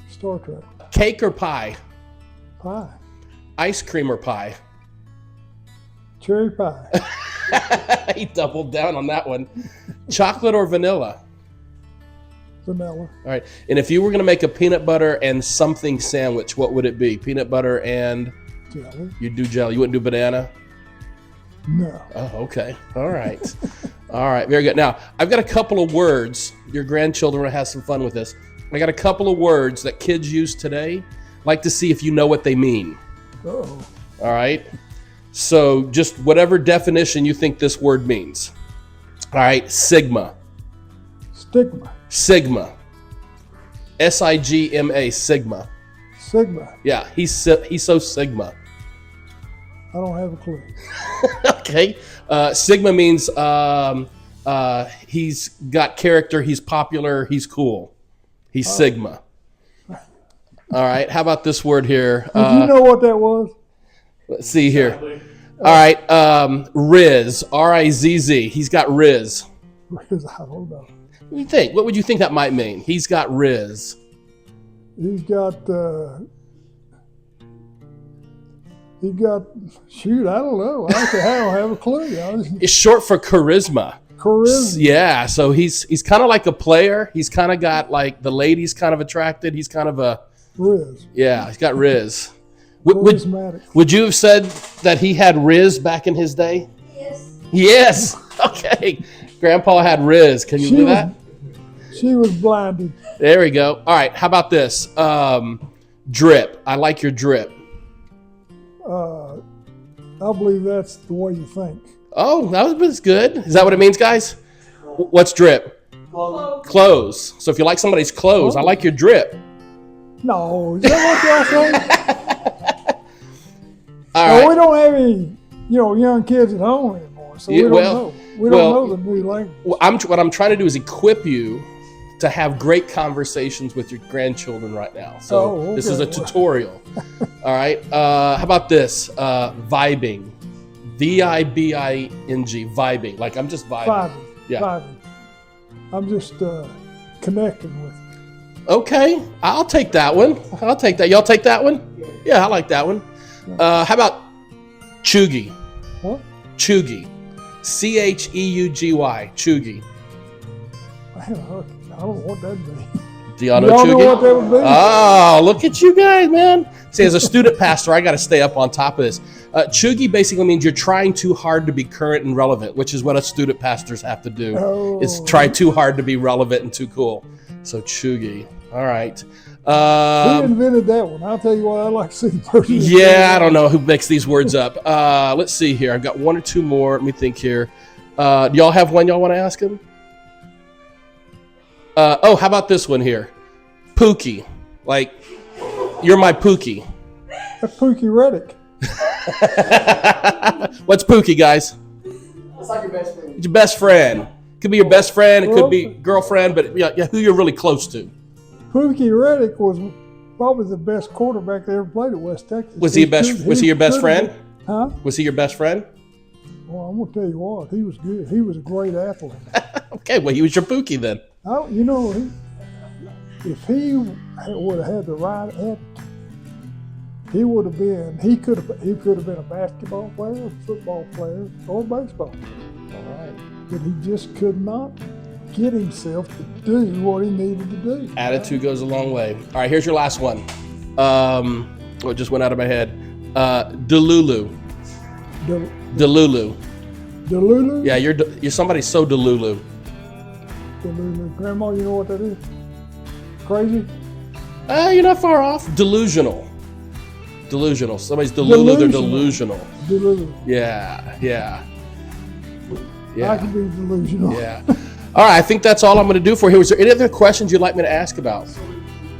Star Trek. Cake or pie? Pie. Ice cream or pie? Cherry pie. He doubled down on that one. Chocolate or vanilla? Vanilla. All right. And if you were going to make a peanut butter and something sandwich, what would it be? Peanut butter and Jelly. you'd do jelly. You wouldn't do banana? No. Oh, okay. All right. All right. Very good. Now, I've got a couple of words. Your grandchildren will have some fun with this. I got a couple of words that kids use today. I'd like to see if you know what they mean. Uh-oh. All right. So just whatever definition you think this word means. All right. Sigma. Stigma. Sigma. S-I-G-M-A. Sigma. Sigma. Yeah. He's so Sigma. I don't have a clue. Okay. Sigma means he's got character, he's popular, he's cool. He's Sigma. All right. How about this word here? Did you know what that was? Let's see here. All right. Riz. R-I-Z-Z. He's got Riz. Riz, I don't know. What do you think? What would you think that might mean? He's got Riz. He's got, shoot, I don't know. I don't have a clue. It's short for charisma. Charisma. Yeah, so he's kind of like a player. He's kind of got like the ladies kind of attracted. He's kind of a Riz. Yeah, he's got Riz. Would you have said that he had Riz back in his day? Yes. Yes. Okay. Grandpa had Riz. Can you believe that? She was blinded. There we go. All right. How about this? Drip. I like your drip. I believe that's the way you think. Oh, that was good. Is that what it means, guys? What's drip? Clothes. So if you like somebody's clothes, I like your drip. No, is that what y'all say? All right. We don't have any, young kids at home anymore, so we don't know. We don't know the new language. What I'm trying to do is equip you to have great conversations with your grandchildren right now. So okay. This is a tutorial. All right. How about this? Vibing. V-I-B-I-N-G. Vibing. Like I'm just vibing. Vibing. Yeah. Vibing. I'm just connecting with you. Okay. I'll take that one. I'll take that. Y'all take that one? Yeah, I like that one. How about cheugy? What? Cheugy. C-H-E-U-G-Y. Cheugy. I don't know what that'd be. Do y'all know Y'all cheugy? know what that would be? Oh, look at you guys, man. See, as a student pastor, I got to stay up on top of this. Cheugy basically means you're trying too hard to be current and relevant, which is what us student pastors have to do, is try too hard to be relevant and too cool. So cheugy. All right. Who invented that one? I'll tell you what, I like to see the person. Yeah, I don't know who makes these words up. Let's see here. I've got one or two more. Let me think here. Do y'all have one y'all want to ask him? How about this one here? Pookie. Like, you're my Pookie. That's Pookie Reddick. What's Pookie, guys? It's like your best friend. It's your best friend. Could be your best friend. It could be girlfriend, but yeah, who you're really close to. Pookie Reddick was probably the best quarterback that ever played at West Texas. Was he your best friend? Huh? Was he your best friend? Well, I'm gonna tell you what, he was good. He was a great athlete. Okay, well, he was your Pookie then. If he would have had the right attitude, he would have been. He could have been a basketball player, a football player, or a baseball player. All right. But he just could not get himself to do what he needed to do. Attitude goes a long way. All right, here's your last one. It just went out of my head. Delulu. Delulu. Delulu? Yeah, you're somebody so Delulu. Delulu. Grandma, you know what that is? Crazy? You're not far off. Delusional. Somebody's Delulu, they're delusional. Delulu. Yeah. I can be delusional. Yeah. All right, I think that's all I'm going to do for you. Was there any other questions you'd like me to ask about? So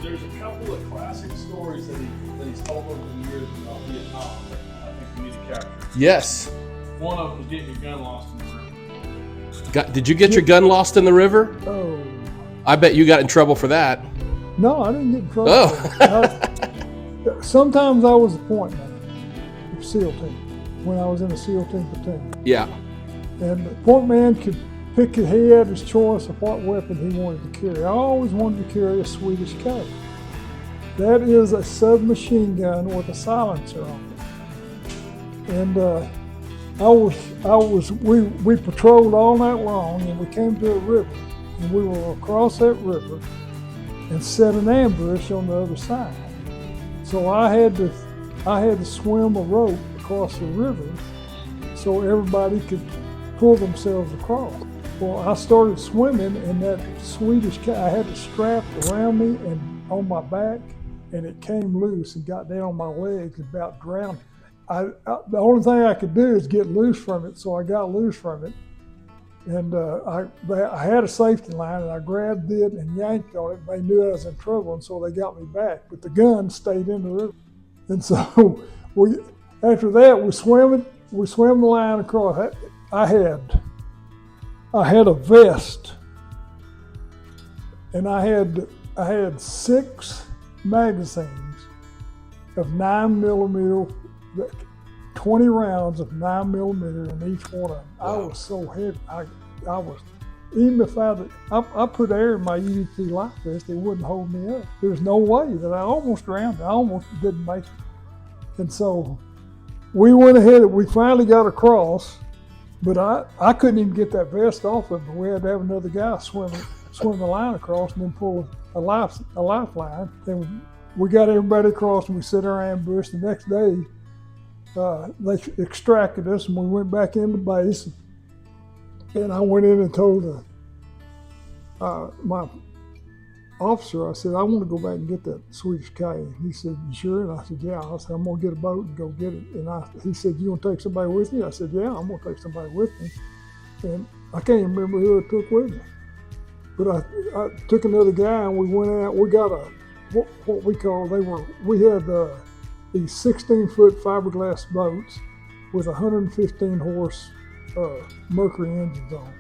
there's a couple of classic stories that he's told over the years about Vietnam that I think we need to capture. Yes. One of them was getting your gun lost in the river. Did you get your gun lost in the river? Oh. I bet you got in trouble for that. No, I didn't get in trouble. Oh. Sometimes I was a point man of SEAL team when I was in a SEAL team platoon. Yeah. And the point man could pick he had his choice of what weapon he wanted to carry. I always wanted to carry a Swedish K. That is a submachine gun with a silencer on it. And we patrolled all night long, and we came to a river, and we were across that river and set an ambush on the other side. So I had to swim a rope across the river so everybody could pull themselves across. Well, I started swimming, and that Swedish cat, I had it strapped around me and on my back, and it came loose and got down on my legs and about drowned me. The only thing I could do is get loose from it, so I got loose from it. And I had a safety line, and I grabbed it and yanked on it. They knew I was in trouble, and so they got me back. But the gun stayed in the river. And so after that, we swam the line across. I had a vest, and I had 6 magazines of 9mm, 20 rounds of 9mm in each one of them. Wow. I was so heavy. I was, even if I put air in my UDT life vest, it wouldn't hold me up. There's no way that I almost drowned. I almost didn't make it. And so we went ahead, we finally got across, but I couldn't even get that vest off of me. We had to have another guy swim the line across and then pull a lifeline. And we got everybody across, and we set our ambush. The next day, they extracted us, and we went back into base. And I went in and told my officer, I said, I want to go back and get that Swedish K. And he said, you sure? And I said, yeah. I said, I'm going to get a boat and go get it. And he said, you want to take somebody with you? I said, yeah, I'm going to take somebody with me. And I can't even remember who I took with me. But I took another guy, and we went out. We got what we call, we had these 16-foot fiberglass boats with 115 horse Mercury engines on,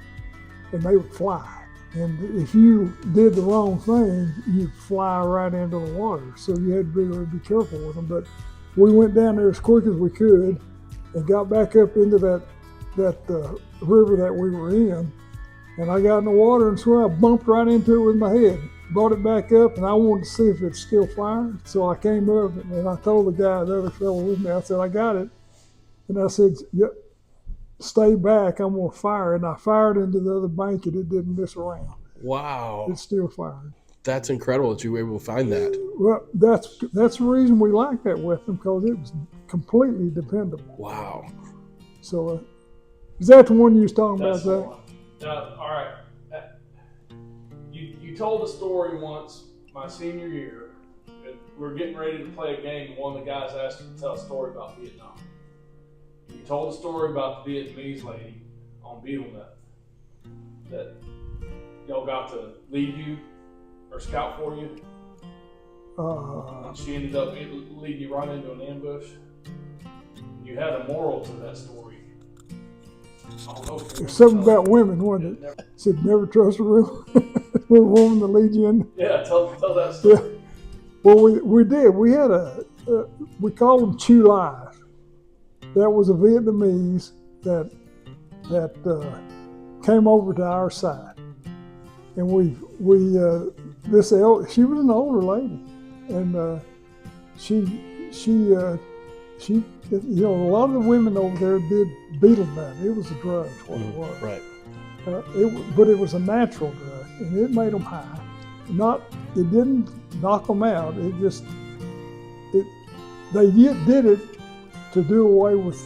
and they would fly. And if you did the wrong thing, you'd fly right into the water. So you had to really be careful with them. But we went down there as quick as we could and got back up into that river that we were in. And I got in the water and swam. I bumped right into it with my head, brought it back up, and I wanted to see if it's still firing. So I came up and I told the guy, the other fellow with me, I said, I got it. And I said, yep. Stay back, I'm gonna fire. And I fired into the other bank, and it didn't miss around. Wow. It's still firing. That's incredible that you were able to find that. Well, that's the reason we like that weapon, because it was completely dependable. Wow. So is that the one you was talking about, Zach? All right. You told a story once, my senior year. We were getting ready to play a game, and one of the guys asked you to tell a story about Vietnam. You told a story about the Vietnamese lady on BeetleNet that y'all got to lead you or scout for you. And she ended up leading you right into an ambush. You had a moral to that story. I don't know if something about women, wasn't it? Said never trust a real woman to lead you in. Yeah, tell that story. Yeah. Well, we did. We had we called them Chu Lai. That was a Vietnamese that came over to our side, and she was an older lady, and she a lot of the women over there did beetle nut. It was a drug, what it was. Right. But it was a natural drug, and it made them high. It didn't knock them out. They did it to do away with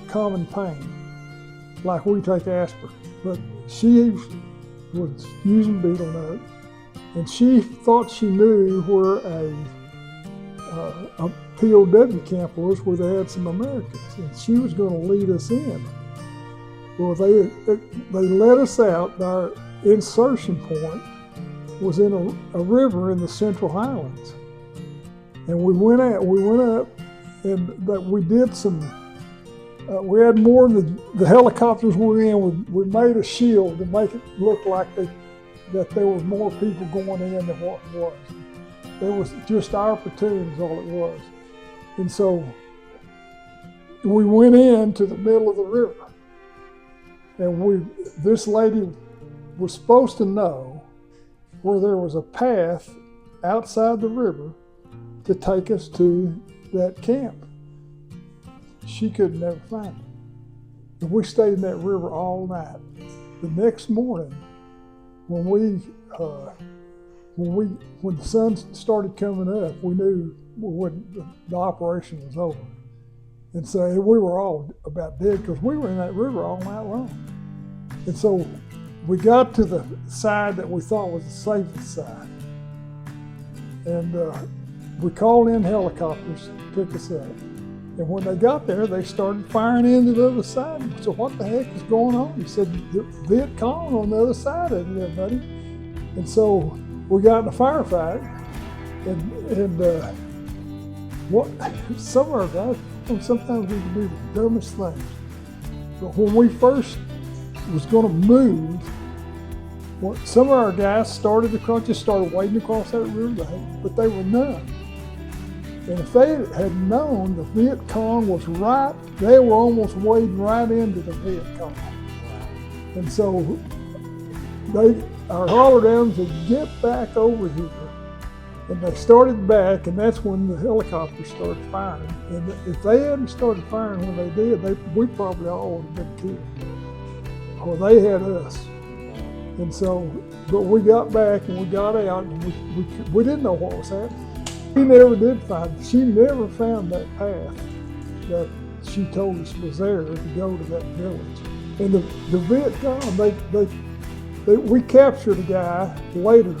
common pain, like we take aspirin. But she was using betel nut, and she thought she knew where a POW camp was, where they had some Americans, and she was going to lead us in. Well, they let us out. Our insertion point was in a river in the Central Highlands, and we went up, and we did some. We had more of the helicopters we were in. We made a shield to make it look like that there was more people going in than what it was. There was just our platoon is all it was, and so we went into the middle of the river. And this lady was supposed to know where there was a path outside the river to take us to that camp. She could never find it. And we stayed in that river all night. The next morning, when the sun started coming up, we knew the operation was over. And so we were all about dead because we were in that river all night long. And so we got to the side that we thought was the safest side. And we called in helicopters to pick us up. And when they got there, they started firing into the other side. So what the heck is going on? He said, the Viet Cong on the other side of it, buddy. And so we got in a firefight. And some of our guys, sometimes we can do the dumbest things. But when we first was going to move, some of our guys started wading across that river, but they were none. And if they had known the Viet Cong was right, they were almost wading right into the Viet Cong. And so our holler downs said, get back over here. And they started back, and that's when the helicopters started firing. And if they hadn't started firing when they did, we probably all would have been killed. Or they had us. And so, but we got back and we got out, and we didn't know what was happening. She never found that path that she told us was there to go to that village. And the Viet Cong, we captured a guy later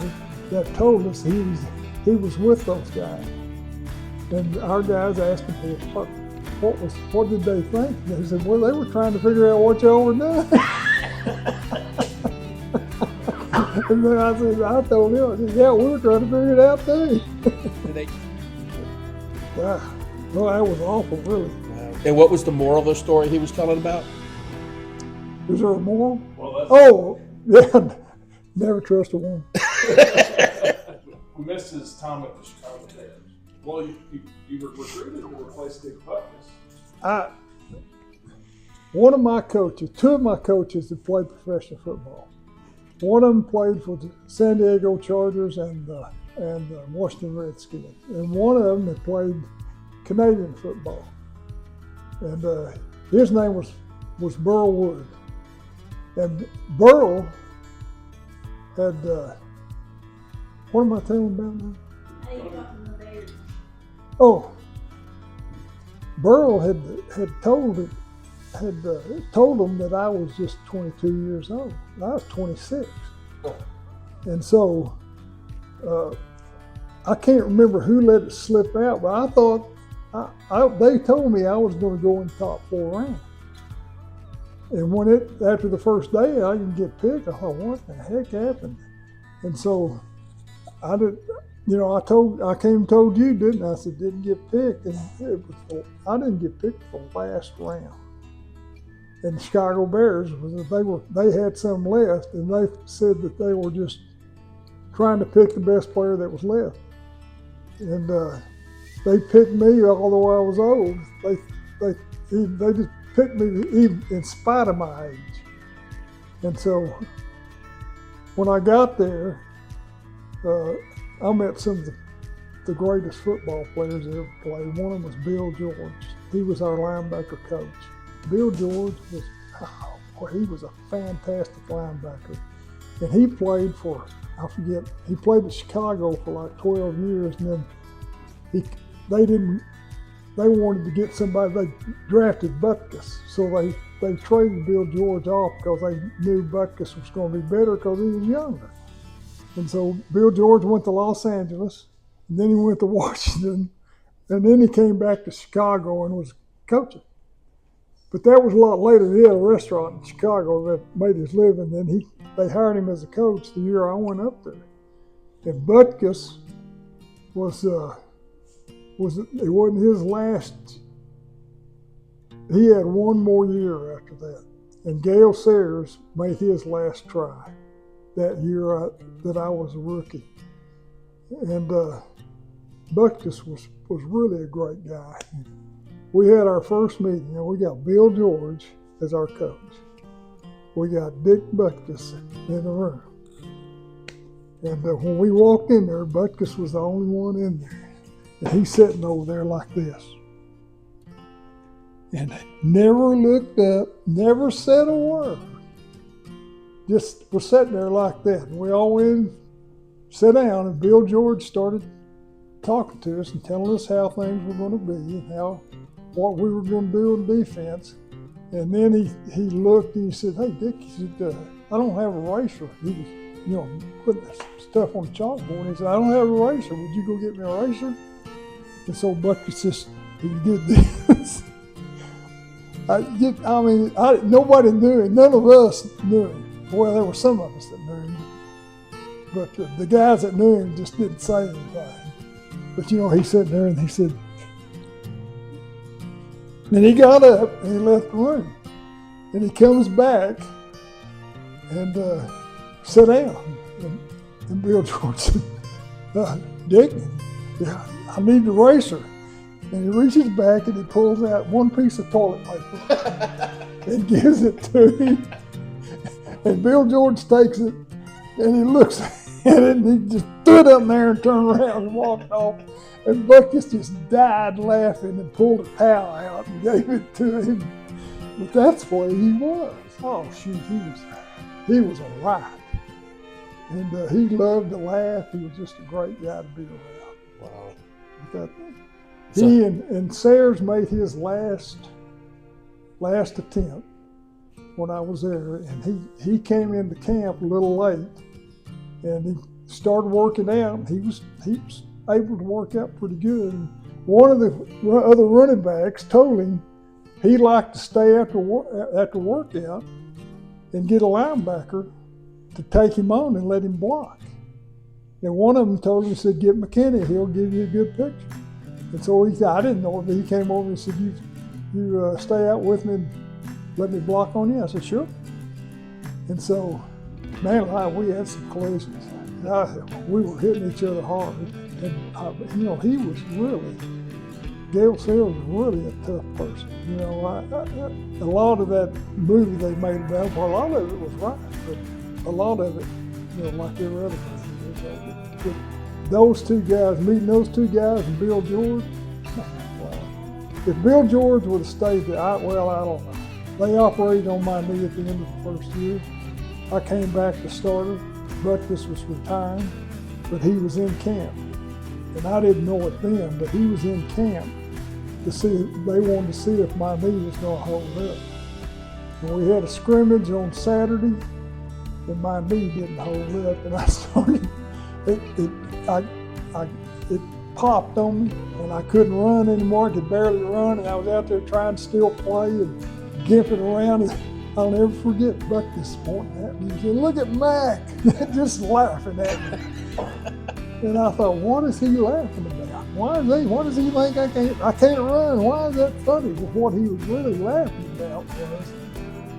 that told us he was with those guys. And our guys asked him, what did they think? And they said, well, they were trying to figure out what y'all were doing. And then I told him, yeah, we were trying to figure it out too. Wow. Well, that was awful, really. And what was the moral of the story he was telling about? Is there a moral? Well, yeah, never trust a woman. We missed his time at the Chicago Bears. Well, you were recruited or replaced Dick Butkus. Two of my coaches that played professional football. One of them played for the San Diego Chargers and Washington Redskins, and one of them had played Canadian football. And his name was Burl Wood. And Burl had, what am I telling about now? Oh, Burl had told them that I was just 22 years old. I was 26. And so I can't remember who let it slip out, but I thought they told me I was going to go in the top 4 rounds. And after the first day, I didn't get picked. I thought, what the heck happened? And so I came and told you, didn't I? I said, didn't get picked. And I didn't get picked for the last round. And the Chicago Bears, they had some left, and they said that they were just trying to pick the best player that was left. And they picked me, although I was old. They just picked me even in spite of my age. And so when I got there, I met some of the greatest football players that ever played. One of them was Bill George. He was our linebacker coach. Bill George was, he was a fantastic linebacker. And he played for, I forget, he played at Chicago for like 12 years, and then they wanted to get somebody, they drafted Butkus. So they traded Bill George off because they knew Butkus was going to be better because he was younger. And so Bill George went to Los Angeles, and then he went to Washington, and then he came back to Chicago and was coaching. But that was a lot later. He had a restaurant in Chicago that made his living. Then they hired him as a coach the year I went up there. And Butkus it wasn't his last. He had one more year after that. And Gayle Sayers made his last try that year that I was a rookie. And Butkus was really a great guy. We had our first meeting, and we got Bill George as our coach. We got Dick Butkus in the room. And when we walked in there, Butkus was the only one in there. And he's sitting over there like this. And never looked up, never said a word. Just was sitting there like that. And we all went and sat down, and Bill George started talking to us and telling us how things were going to be and what we were going to do in defense. And then he looked and he said, "Hey, Dick," he said, "I don't have a eraser." He was, putting this stuff on the chalkboard. And he said, "I don't have a eraser. Would you go get me an eraser?" And so Butkus just, he did this. Nobody knew him. None of us knew him. Well, there were some of us that knew him. But the guys that knew him just didn't say anything. But, he sat there and he said, and he got up and he left the room. And he comes back and sat down. And Bill George said, "Dick, yeah, I need the eraser." And he reaches back and he pulls out one piece of toilet paper and gives it to him. And Bill George takes it and he looks at it and he just stood up there and turned around and walked off. And Butkus just died laughing and pulled a towel out and gave it to him. But that's the way he was. Oh, shoot, he was a riot. And he loved to laugh. He was just a great guy to be around. Wow. He and Sayers made his last attempt when I was there, and he came into camp a little late, and he started working out. He was able to work out pretty good. And one of the other running backs told him he liked to stay after workout and get a linebacker to take him on and let him block. And one of them told him, he said, "Get McKinney, he'll give you a good picture." And so I didn't know it, but he came over and said, you stay out with me and let me block on you? I said, "Sure." And so, man, we had some collisions. We were hitting each other hard. And, he was really, Gayle Sayers was really a tough person. A lot of that movie they made about him, a lot of it was right, but a lot of it, like every other movie. Those two guys, meeting those two guys and Bill George, wow. If Bill George would have stayed there, I don't know. They operated on my knee at the end of the first year. I came back to starter. Butkus was retiring, but he was in camp. And I didn't know it then, but he was in camp to see, they wanted to see if my knee was going to hold up. And we had a scrimmage on Saturday, and my knee didn't hold up, and I started, it popped on me, and I couldn't run anymore. I could barely run, and I was out there trying to still play and gimping around. And I'll never forget Butkus pointing at me. He said, "Look at Mac," just laughing at me. And I thought, what is he laughing about? What does he think I can't run? Why is that funny? But what he was really laughing about was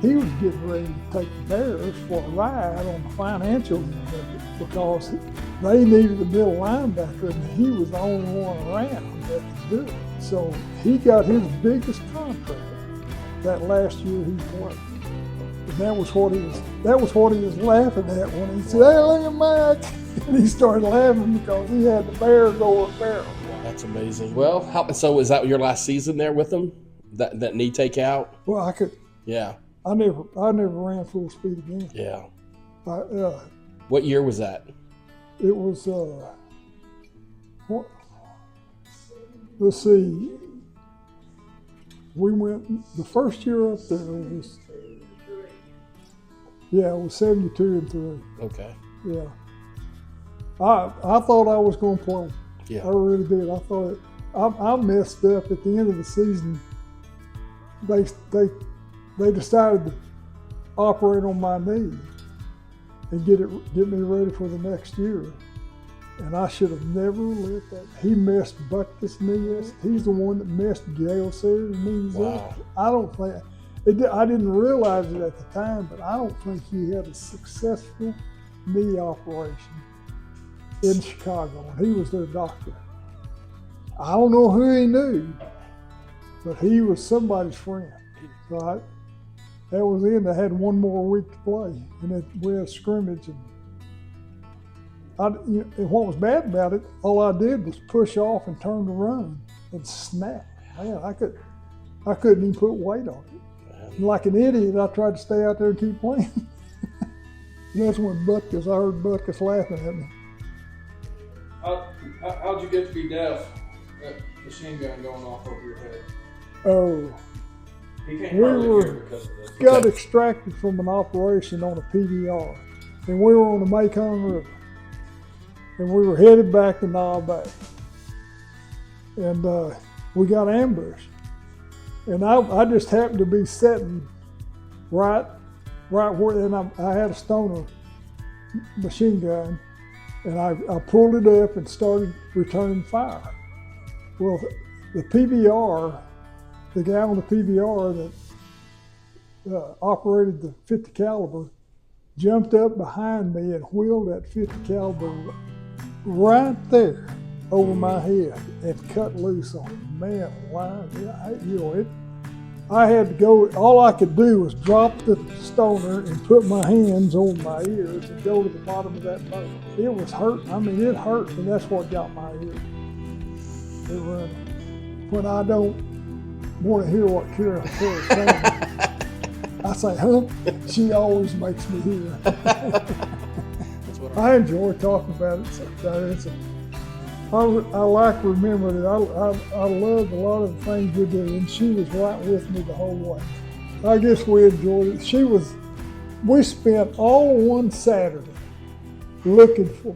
he was getting ready to take the Bears for a ride on the financial end of it, because they needed a middle linebacker, and he was the only one around that could do it. So he got his biggest contract that last year he played. And that was what he was laughing at when he said, "Hey, look at Mike." And he started laughing because he had the Bears over a barrel. That's amazing. Well, so was that your last season there with him? That knee takeout? Well, I could. Yeah. I never ran full speed again. Yeah. I, What year was that? it was what? Let's see. We went the first year up there was it was 72 and 3. Okay. Yeah. I thought I was going to play. Yeah. I really did. I thought I messed up at the end of the season. They decided to operate on my knee and get me ready for the next year. And I should have never let that. He messed Butkus' knee up. He's the one that messed Gayle's knees up. I don't think I didn't realize it at the time, but I don't think he had a successful knee operation in Chicago, and he was their doctor. I don't know who he knew, but he was somebody's friend. So that was in. I had one more week to play, and we had a scrimmage. And what was bad about it, all I did was push off and turn to run and snap. Man, I couldn't even put weight on it. And like an idiot, I tried to stay out there and keep playing. That's when I heard Butkus laughing at me. How'd you get to be deaf? That machine gun going off over your head. Oh, He can't we hardly hear because of this. got extracted from an operation on a PDR, and we were on the Mekong River, and we were headed back to Bay, and we got ambushed, and I just happened to be sitting right where, and I had a Stoner machine gun, and I pulled it up and started returning fire. Well, the PBR, the guy on the PBR that operated the 50 caliber jumped up behind me and wheeled that 50 caliber right there over my head and cut loose on it. Man, I had to go, all I could do was drop the Stoner and put my hands over my ears and go to the bottom of that boat. It was hurting. I mean, it hurt, and that's what got my ear. It run. When I don't want to hear what Kara is saying, I say, huh? She always makes me hear. I enjoy talking about it. I like remembering it. I loved a lot of the things we did, and she was right with me the whole way. I guess we enjoyed it. We spent all one Saturday looking for,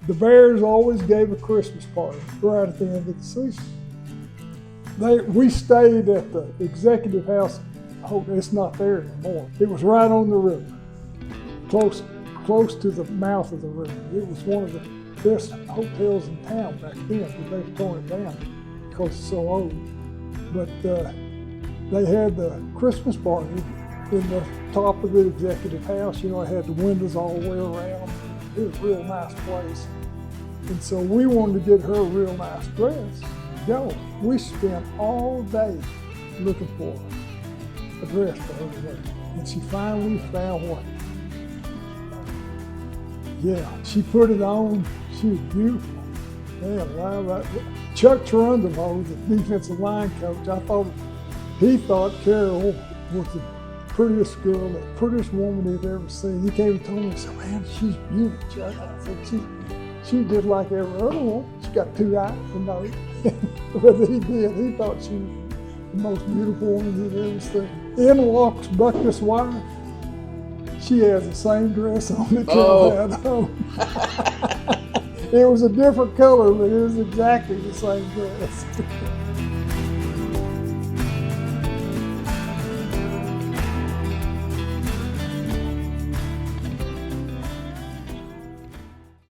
the Bears always gave a Christmas party right at the end of the season. We stayed at the executive house. It's not there anymore. It was right on the river, close to the mouth of the river. It was one of the best hotels in town back then, but they've torn it down because it's so old. But they had the Christmas party in the top of the executive house. You know, it had the windows all the way around. It was a real nice place. And so we wanted to get her a real nice dress. We spent all day looking for a dress for her to wear. And she finally found one. Yeah, she put it on. She was beautiful. Man, wow, Chuck Trundle, the defensive line coach, he thought Carol was the prettiest girl, the prettiest woman he'd ever seen. He came and told me, he said, man, she's beautiful, Chuck. I said, she's just like every other one. She's got 2 eyes, you know. But he did. He thought she was the most beautiful woman he'd ever seen. In walks Butkus' wife. She has the same dress on that Carol had on. It was a different color, but it was exactly the same dress.